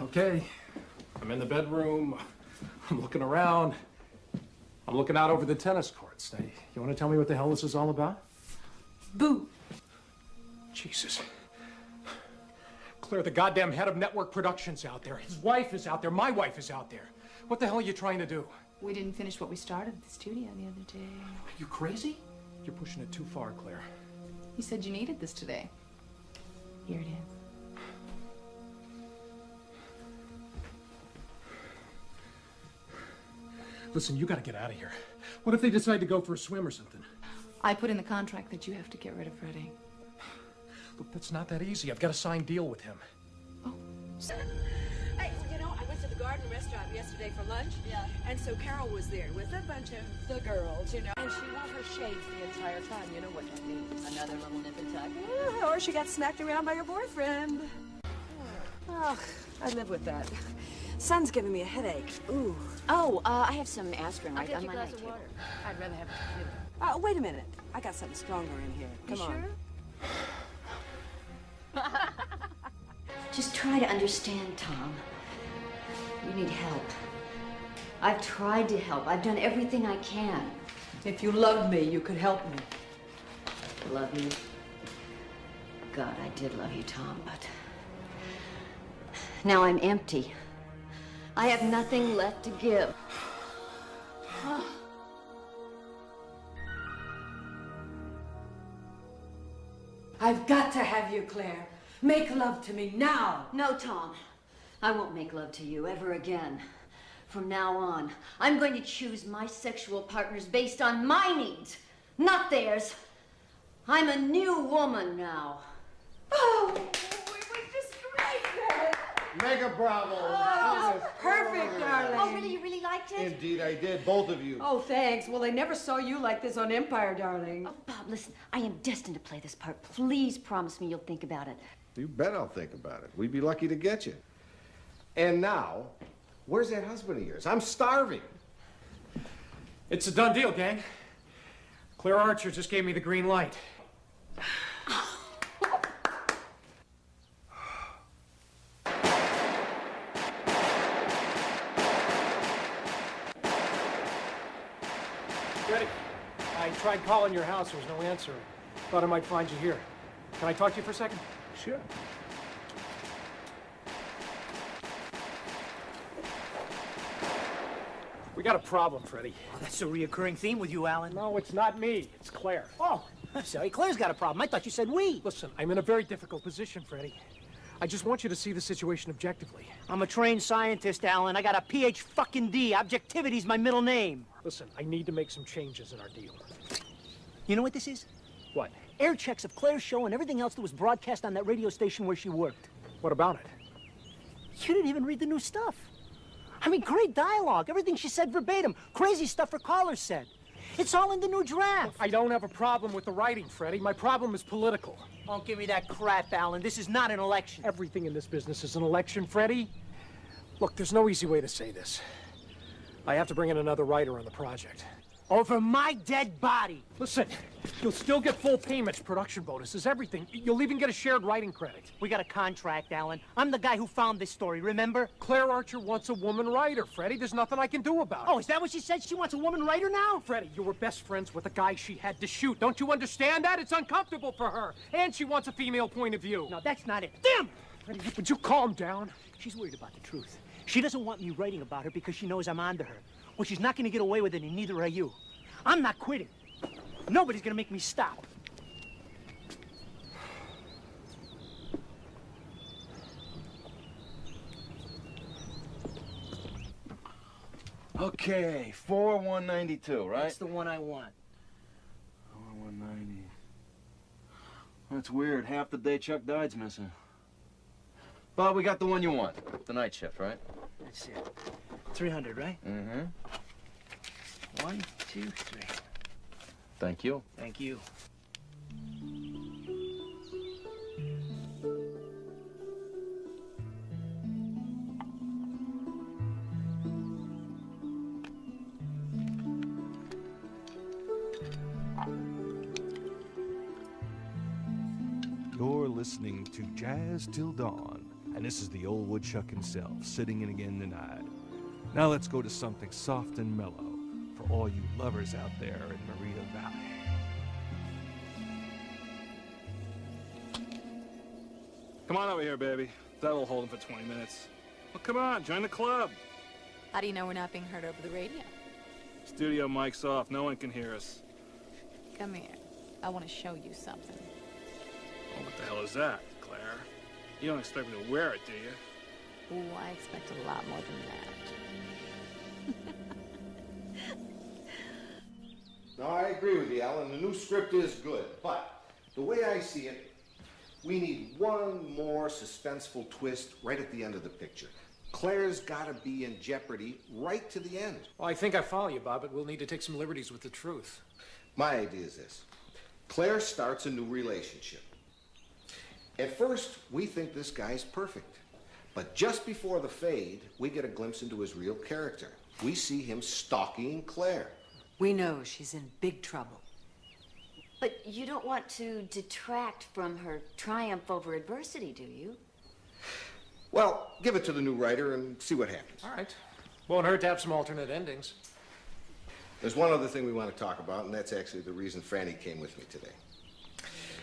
Okay. I'm in the bedroom. I'm looking around. I'm looking out over the tennis courts. Now, you want to tell me what the hell this is all about? Boo. Jesus. Claire, the goddamn head of network production's out there. His wife is out there. My wife is out there. What the hell are you trying to do? We didn't finish what we started at the studio the other day. Are you crazy? You're pushing it too far, Claire. You said you needed this today. Here it is. Listen, you gotta get out of here. What if they decide to go for a swim or something? I put in the contract that you have to get rid of Freddie. Look, that's not that easy. I've got a signed deal with him. Hey, you know, I went to the Garden Restaurant yesterday for lunch. Yeah. And so Carol was there with a bunch of the girls, you know. And she wore her shades the entire time. You know what that means. Another little nip and tuck. Yeah, or she got smacked around by her boyfriend. Oh, I live with that. Son's giving me a headache. Ooh. Oh, I have some aspirin I'll right get on you a my glass night of table. water. I'd rather have a wait a minute. I got something stronger in here. Come on. Sure? Just try to understand, Tom. You need help. I've tried to help. I've done everything I can. If you loved me, you could help me. Love you? God, I did love you, Tom, but now I'm empty. I have nothing left to give. I've got to have you, Claire. Make love to me now. No, Tom. I won't make love to you ever again. From now on, I'm going to choose my sexual partners based on my needs, not theirs. I'm a new woman now. Oh, it was just great. Mega bravo. Oh, perfect, darling. Oh, really? You really liked it? Indeed, I did. Both of you. Oh, thanks. Well, they never saw you like this on Empire, darling. Oh, Bob, listen, I am destined to play this part. Please promise me you'll think about it. You bet I'll think about it. We'd be lucky to get you. And now, where's that husband of yours? I'm starving. It's a done deal, gang. Claire Archer just gave me the green light. Ready? I tried calling your house. There was no answer. Thought I might find you here. Can I talk to you for a second? Sure. We got a problem, Freddie. That's a reoccurring theme with you, Alan. No, it's not me. It's Claire. Oh, I'm sorry. Claire's got a problem. I thought you said we. Listen, I'm in a very difficult position, Freddie. I just want you to see the situation objectively. I'm a trained scientist, Alan. I got a PhD. Objectivity's my middle name. Listen, I need to make some changes in our deal. You know what this is? What? Air checks of Claire's show and everything else that was broadcast on that radio station where she worked. What about it? You didn't even read the new stuff. I mean, great dialogue. Everything she said verbatim. Crazy stuff her callers said. It's all in the new draft. Look, I don't have a problem with the writing, Freddie. My problem is political. Don't give me that crap, Alan. This is not an election. Everything in this business is an election, Freddie. Look, there's no easy way to say this. I have to bring in another writer on the project. Over my dead body. Listen, you'll still get full payments, production bonuses, everything. You'll even get a shared writing credit. We got a contract, Alan. I'm the guy who found this story, remember? Claire Archer wants a woman writer, Freddie. There's nothing I can do about it. Oh, is that what she said? She wants a woman writer now? Freddie, you were best friends with the guy she had to shoot. Don't you understand that? It's uncomfortable for her. And she wants a female point of view. No, that's not it. Damn! Freddie, would you calm down? She's worried about the truth. She doesn't want me writing about her because she knows I'm onto her. Well, she's not going to get away with it, and neither are you. I'm not quitting. Nobody's going to make me stop. Okay, 4192, right? That's the one I want. 4190. That's weird. Half the day Chuck died's missing. But we got the one you want. The night shift, right? That's it. 300, right? Mm-hmm. 1, 2, 3. Thank you. Thank you. listening to Jazz Till Dawn, and this is the old woodchuck himself sitting in again tonight. Now let's go to something soft and mellow for all you lovers out there in Maria Valley. Come on over here, baby. That'll hold him for 20 minutes. Well, come on, join the club. How do you know we're not being heard over the radio? Studio mic's off. No one can hear us. Come here. I want to show you something. Oh, what the hell is that, Claire? You don't expect me to wear it, do you? Ooh, I expect a lot more than that. No, I agree with you, Alan. The new script is good, but the way I see it, we need one more suspenseful twist right at the end of the picture. Claire's got to be in jeopardy right to the end. Well, I think I follow you, Bob, but we'll need to take some liberties with the truth. My idea is this. Claire starts a new relationship. At first, we think this guy's perfect. But just before the fade, we get a glimpse into his real character. We see him stalking Claire. We know she's in big trouble. But you don't want to detract from her triumph over adversity, do you? Well, give it to the new writer and see what happens. All right. Won't hurt to have some alternate endings. There's one other thing we want to talk about, and that's actually the reason Franny came with me today.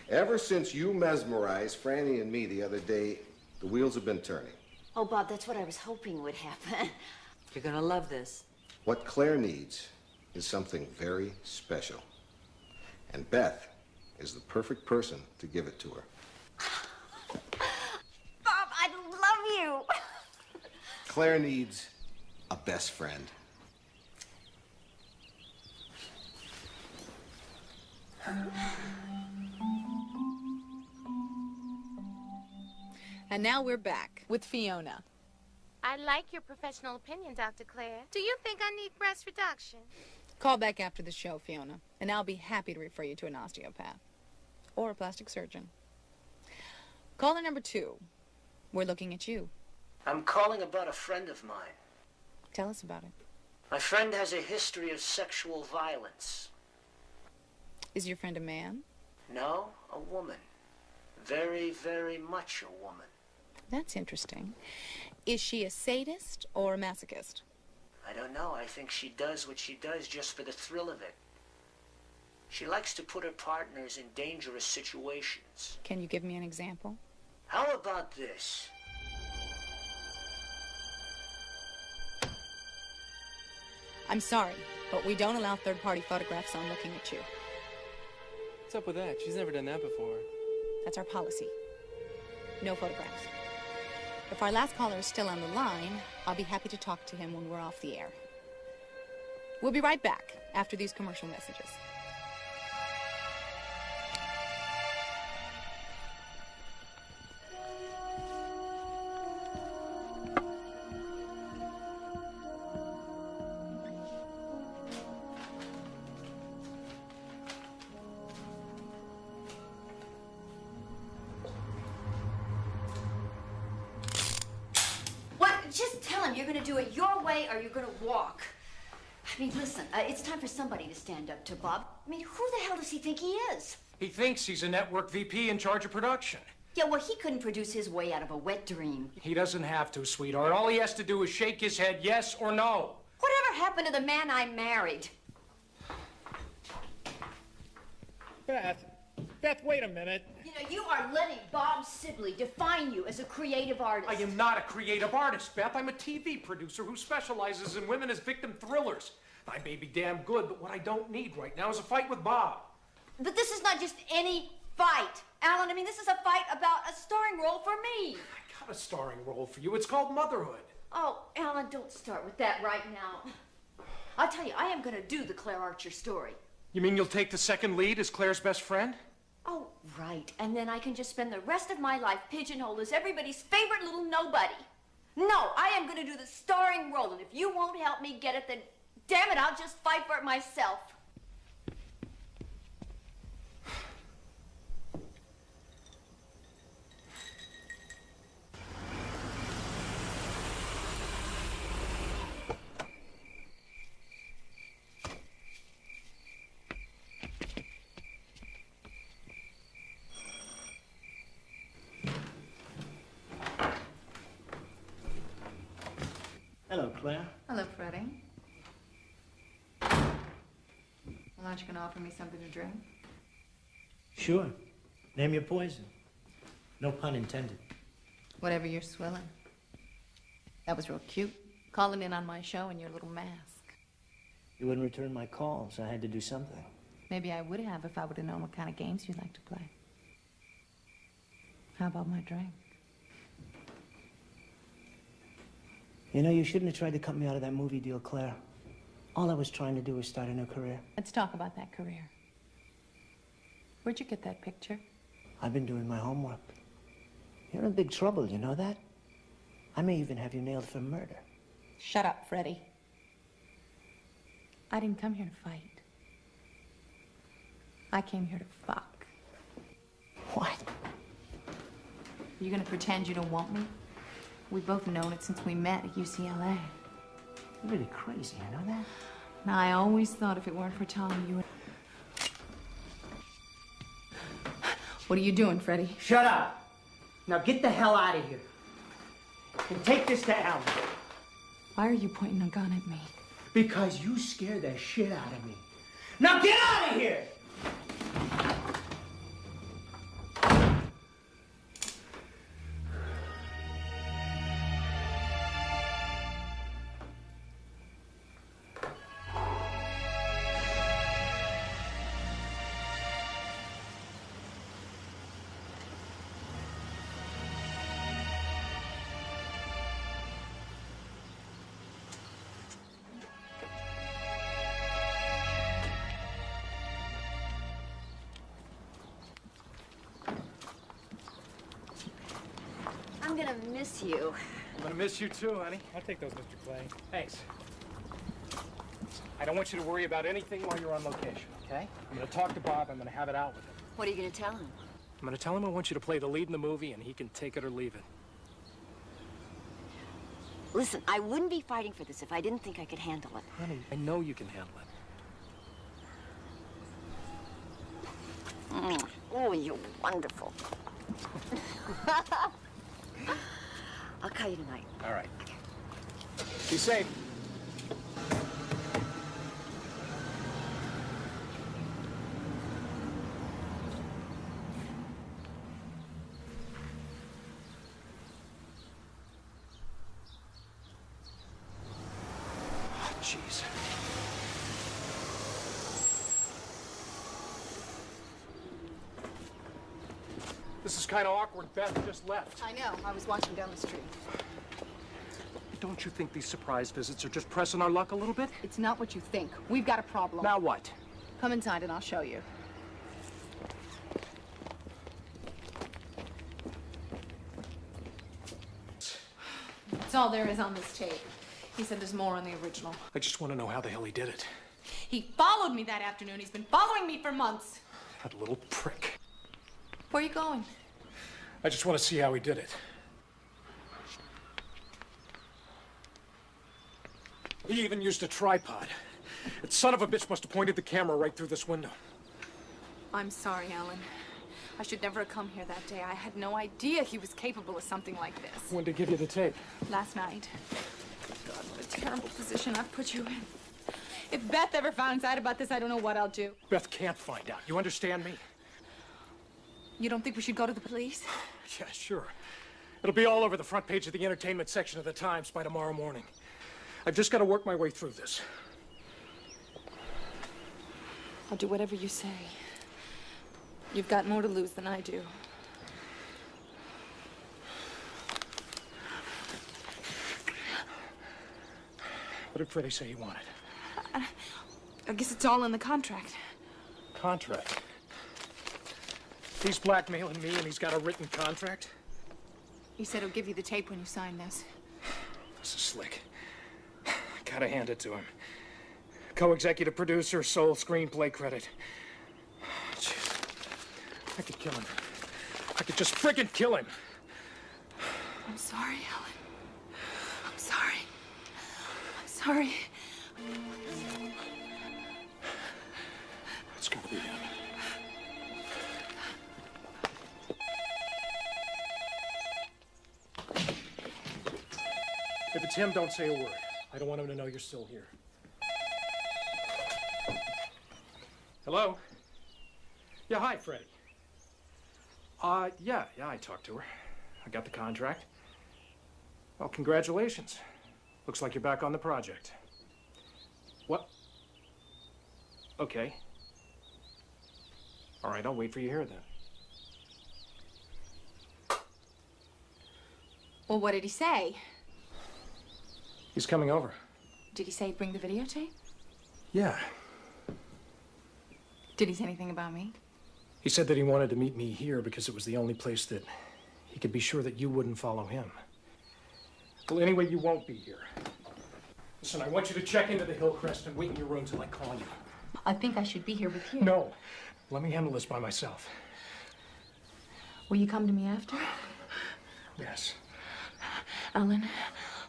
Ever since you mesmerized Franny and me the other day, the wheels have been turning. Oh, Bob, that's what I was hoping would happen. You're gonna love this. What Claire needs is something very special. And Beth is the perfect person to give it to her. Bob, I love you. Claire needs a best friend. And now we're back with Fiona. I like your professional opinion, Dr. Claire. Do you think I need breast reduction? Call back after the show, Fiona, and I'll be happy to refer you to an osteopath or a plastic surgeon. Caller number 2. We're looking at you. I'm calling about a friend of mine. Tell us about it. My friend has a history of sexual violence. Is your friend a man? No, a woman. Very, very much a woman. That's interesting. Is she a sadist or a masochist? I don't know. I think she does what she does just for the thrill of it. She likes to put her partners in dangerous situations. Can you give me an example? How about this? I'm sorry, but we don't allow third-party photographs on Looking at You. What's up with that? She's never done that before. That's our policy. No photographs. If our last caller is still on the line, I'll be happy to talk to him when we're off the air. We'll be right back after these commercial messages. Just tell him you're going to do it your way or you're going to walk. I mean, listen, it's time for somebody to stand up to Bob. I mean, who the hell does he think he is? He thinks he's a network VP in charge of production. Yeah, well, he couldn't produce his way out of a wet dream. He doesn't have to, sweetheart. All he has to do is shake his head yes or no. Whatever happened to the man I married? Beth, wait a minute. You know, you are letting Bob Sibley define you as a creative artist. I am not a creative artist, Beth. I'm a TV producer who specializes in women as victim thrillers. I may be damn good, but what I don't need right now is a fight with Bob. But this is not just any fight, Alan. I mean, this is a fight about a starring role for me. I got a starring role for you. It's called motherhood. Oh, Alan, don't start with that right now. I'll tell you, I am going to do the Claire Archer story. You mean you'll take the second lead as Claire's best friend? Oh, right. And then I can just spend the rest of my life pigeonholed as everybody's favorite little nobody. No, I am going to do the starring role, and if you won't help me get it, then damn it, I'll just fight for it myself. Claire. Hello, Freddie. Well, aren't you going to offer me something to drink? Sure. Name your poison. No pun intended. Whatever you're swilling. That was real cute. Calling in on my show in your little mask. You wouldn't return my calls. I had to do something. Maybe I would have if I would have known what kind of games you'd like to play. How about my drink? You know, you shouldn't have tried to cut me out of that movie deal, Claire. All I was trying to do was start a new career. Let's talk about that career. Where'd you get that picture? I've been doing my homework. You're in big trouble, you know that? I may even have you nailed for murder. Shut up, Freddie. I didn't come here to fight. I came here to fuck. What? You gonna pretend you don't want me? We've both known it since we met at UCLA. You're really crazy, you know that? Now, I always thought if it weren't for Tom, you would... What are you doing, Freddie? Shut up! Now get the hell out of here. And take this to Alan. Why are you pointing a gun at me? Because you scare the shit out of me. Now get out of here! I'm gonna miss you. I'm gonna miss you too, honey. I'll take those, Mr. Clay. Thanks. I don't want you to worry about anything while you're on location, okay? I'm gonna talk to Bob. I'm gonna have it out with him. What are you gonna tell him? I'm gonna tell him I want you to play the lead in the movie, and he can take it or leave it. Listen, I wouldn't be fighting for this if I didn't think I could handle it. Honey, I know you can handle it. Oh, you're wonderful. I'll call you tonight. All right. Be safe. Oh, jeez. This is kind of awkward. Beth just left. I know. I was watching down the street. Don't you think these surprise visits are just pressing our luck a little bit? It's not what you think. We've got a problem. Now what? Come inside and I'll show you. That's all there is on this tape. He said there's more on the original. I just want to know how the hell he did it. He followed me that afternoon. He's been following me for months. That little prick. Where are you going? I just want to see how he did it. He even used a tripod. That son of a bitch must have pointed the camera right through this window. I'm sorry, Alan. I should never have come here that day. I had no idea he was capable of something like this. When did he give you the tape? Last night. God, what a terrible position I've put you in. If Beth ever finds out about this, I don't know what I'll do. Beth can't find out. You understand me? You don't think we should go to the police? Yeah, sure. It'll be all over the front page of the entertainment section of the Times by tomorrow morning. I've just got to work my way through this. I'll do whatever you say. You've got more to lose than I do. What did Freddie say he wanted? I guess it's all in the contract. Contract? He's blackmailing me and he's got a written contract? He said he'll give you the tape when you sign this. This is slick. Gotta hand it to him. Co-executive producer, sole screenplay credit. Jeez. I could kill him. I could just friggin' kill him. I'm sorry, Alan. I'm sorry. I'm sorry. It's gonna be him. If it's him, don't say a word. I don't want him to know you're still here. Hello? Yeah, hi, Freddie. Yeah, I talked to her. I got the contract. Well, congratulations. Looks like you're back on the project. What? Okay. All right, I'll wait for you here then. Well, what did he say? He's coming over. Did he say bring the videotape? Yeah. Did he say anything about me? He said that he wanted to meet me here because it was the only place that he could be sure that you wouldn't follow him. Well, anyway, you won't be here. Listen, I want you to check into the Hillcrest and wait in your room till I call you. I think I should be here with you. No. Let me handle this by myself. Will you come to me after? Yes. Alan,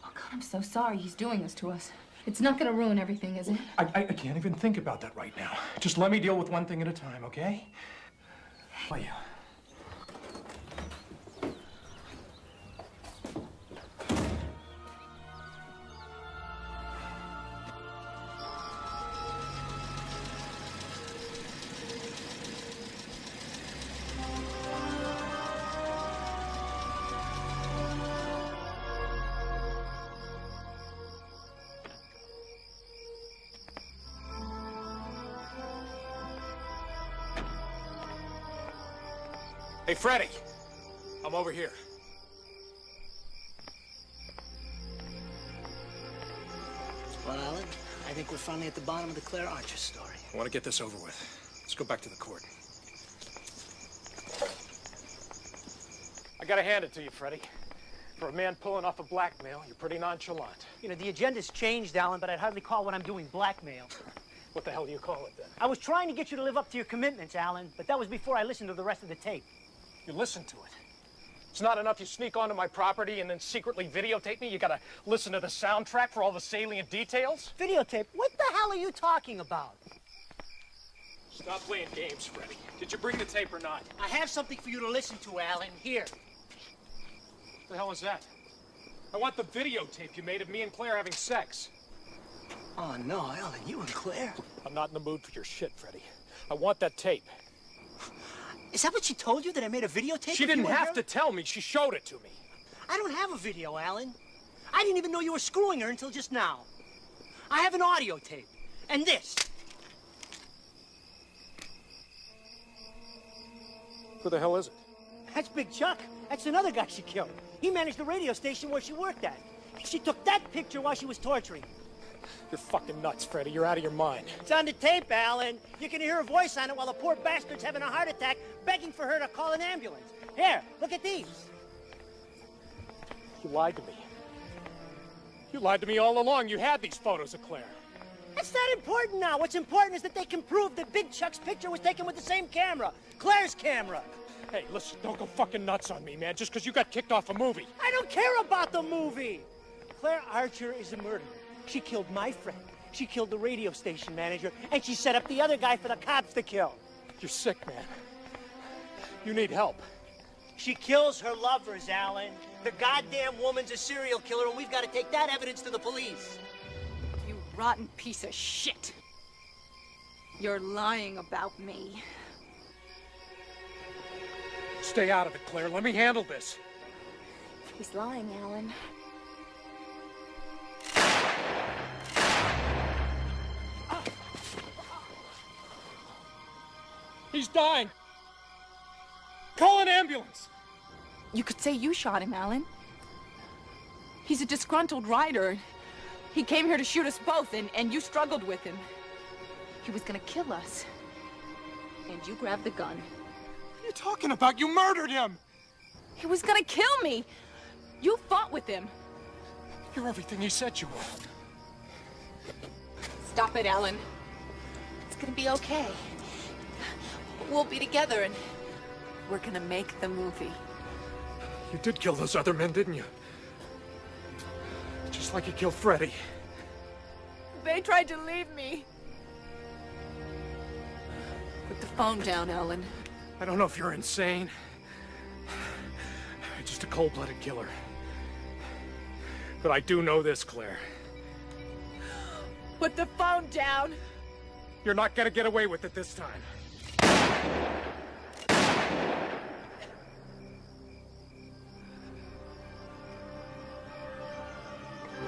oh God, I'm so sorry he's doing this to us. It's not gonna ruin everything, is it? I can't even think about that right now. Just let me deal with one thing at a time, okay? Oh, yeah. Hey, Freddie, I'm over here. Well, Alan, I think we're finally at the bottom of the Claire Archer story. I want to get this over with. Let's go back to the court. I gotta hand it to you, Freddie. For a man pulling off a blackmail, you're pretty nonchalant. You know, the agenda's changed, Alan, but I'd hardly call what I'm doing blackmail. What the hell do you call it, then? I was trying to get you to live up to your commitments, Alan, but that was before I listened to the rest of the tape. You listen to it. It's not enough you sneak onto my property and then secretly videotape me. You gotta listen to the soundtrack for all the salient details. Videotape? What the hell are you talking about? Stop playing games, Freddie. Did you bring the tape or not? I have something for you to listen to, Alan. Here. What the hell is that? I want the videotape you made of me and Claire having sex. Oh, no, Alan, you and Claire? I'm not in the mood for your shit, Freddie. I want that tape. Is that what she told you, that I made a videotape? She didn't have to tell me. She showed it to me. I don't have a video, Alan. I didn't even know you were screwing her until just now. I have an audio tape. And this. Who the hell is it? That's Big Chuck. That's another guy she killed. He managed the radio station where she worked at. She took that picture while she was torturing. You're fucking nuts, Freddie. You're out of your mind. It's on the tape, Alan. You can hear her voice on it while the poor bastard's having a heart attack, begging for her to call an ambulance. Here, look at these. You lied to me. You lied to me all along. You had these photos of Claire. That's not important now. What's important is that they can prove that Big Chuck's picture was taken with the same camera, Claire's camera. Hey, listen, don't go fucking nuts on me, man, just because you got kicked off a movie. I don't care about the movie. Claire Archer is a murderer. She killed my friend. She killed the radio station manager, and she set up the other guy for the cops to kill. You're sick, man. You need help. She kills her lovers, Alan. The goddamn woman's a serial killer, and we've got to take that evidence to the police. You rotten piece of shit. You're lying about me. Stay out of it, Claire. Let me handle this. He's lying, Alan. He's dying. Call an ambulance. You could say you shot him, Alan. He's a disgruntled writer. He came here to shoot us both, and you struggled with him. He was gonna kill us. And you grabbed the gun. What are you talking about? You murdered him. He was gonna kill me. You fought with him. You're everything he said you were. Stop it, Alan. It's gonna be okay. We'll be together, and we're gonna make the movie. You did kill those other men, didn't you? Just like you killed Freddie. They tried to leave me. Put the phone down, Alan. I don't know if you're insane. You're just a cold-blooded killer. But I do know this, Claire. Put the phone down. You're not gonna get away with it this time.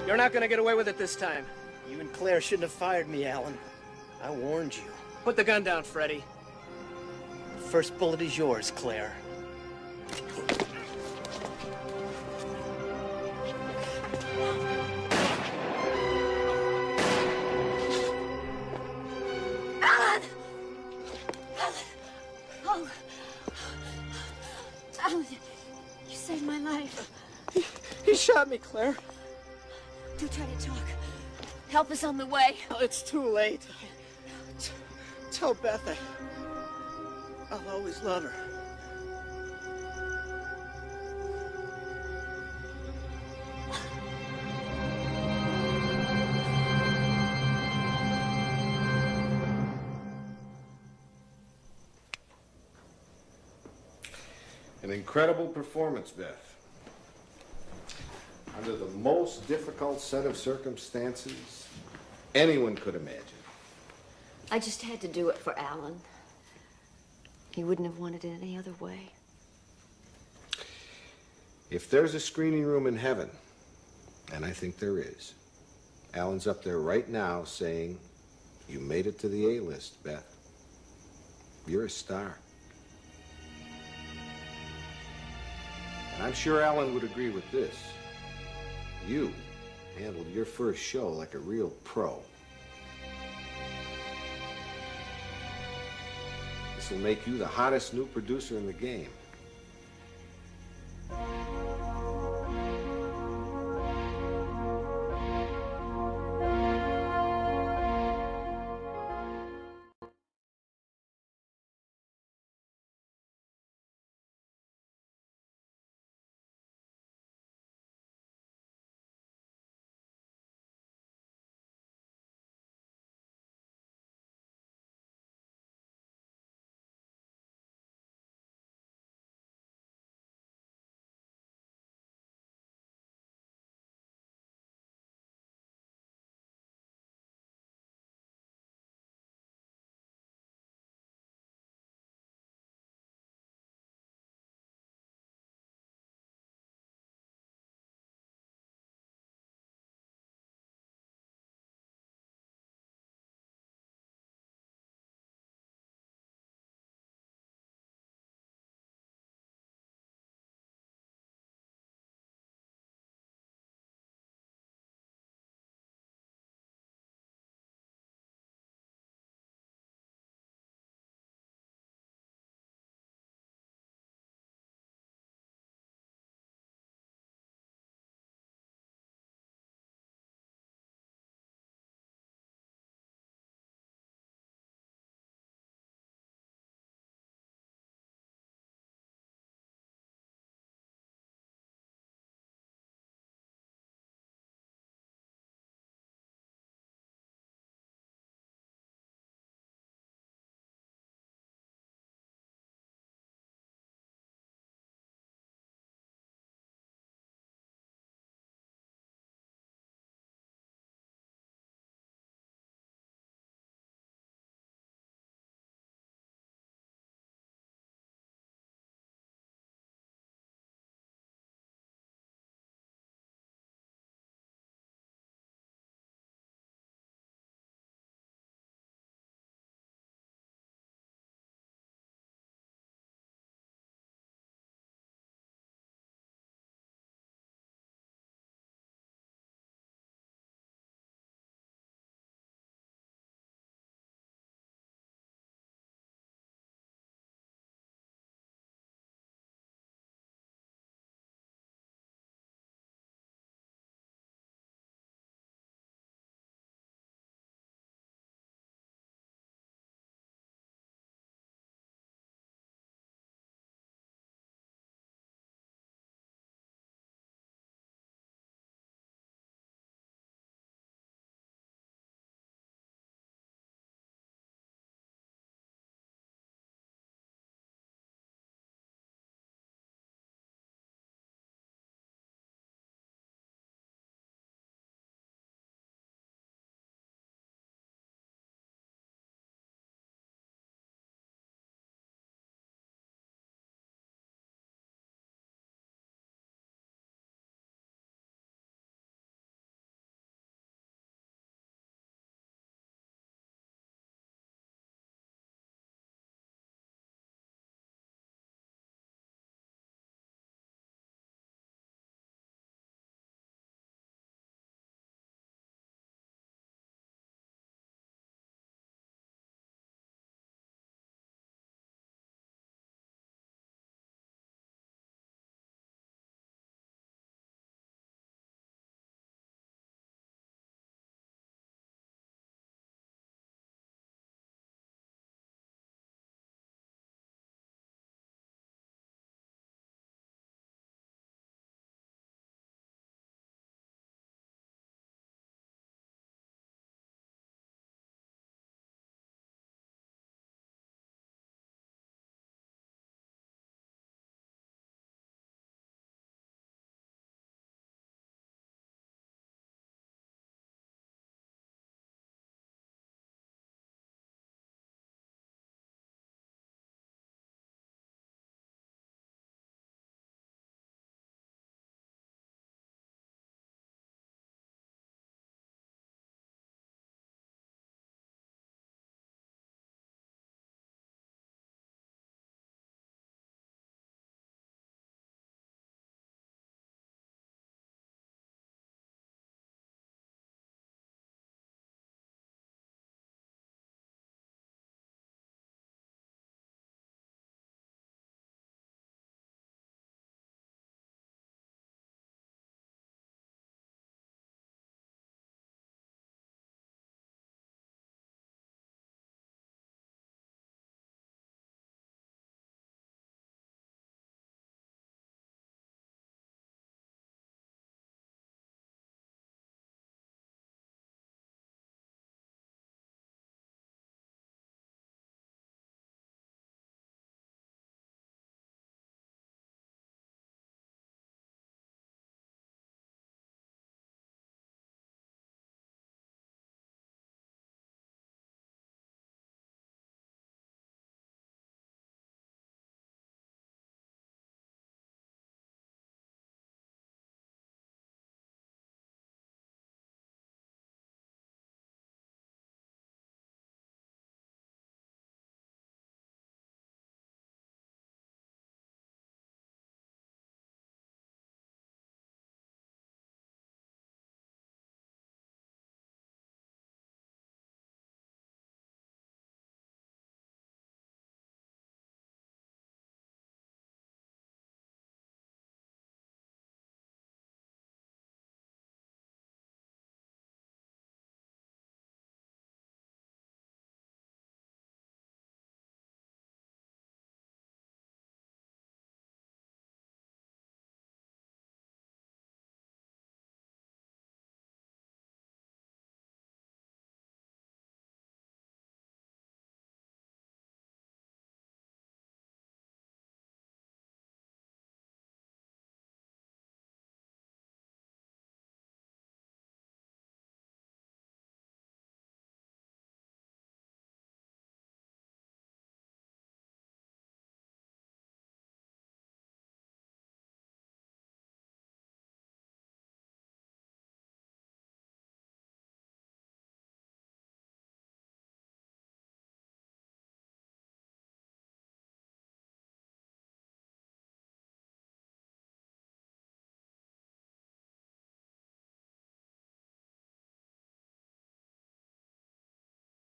You're not gonna get away with it this time. You and Claire shouldn't have fired me, Alan. I warned you. Put the gun down, Freddie. The first bullet is yours, Claire. Alan! Oh. Alan, you saved my life. He shot me, Claire. Do try to talk. Help is on the way. Oh, it's too late. Tell Beth I'll always love her. An incredible performance, Beth. Under the most difficult set of circumstances anyone could imagine. I just had to do it for Alan. He wouldn't have wanted it any other way. If there's a screening room in heaven, and I think there is, Alan's up there right now saying, you made it to the A-list, Beth. You're a star. And I'm sure Alan would agree with this. You handled your first show like a real pro. This will make you the hottest new producer in the game.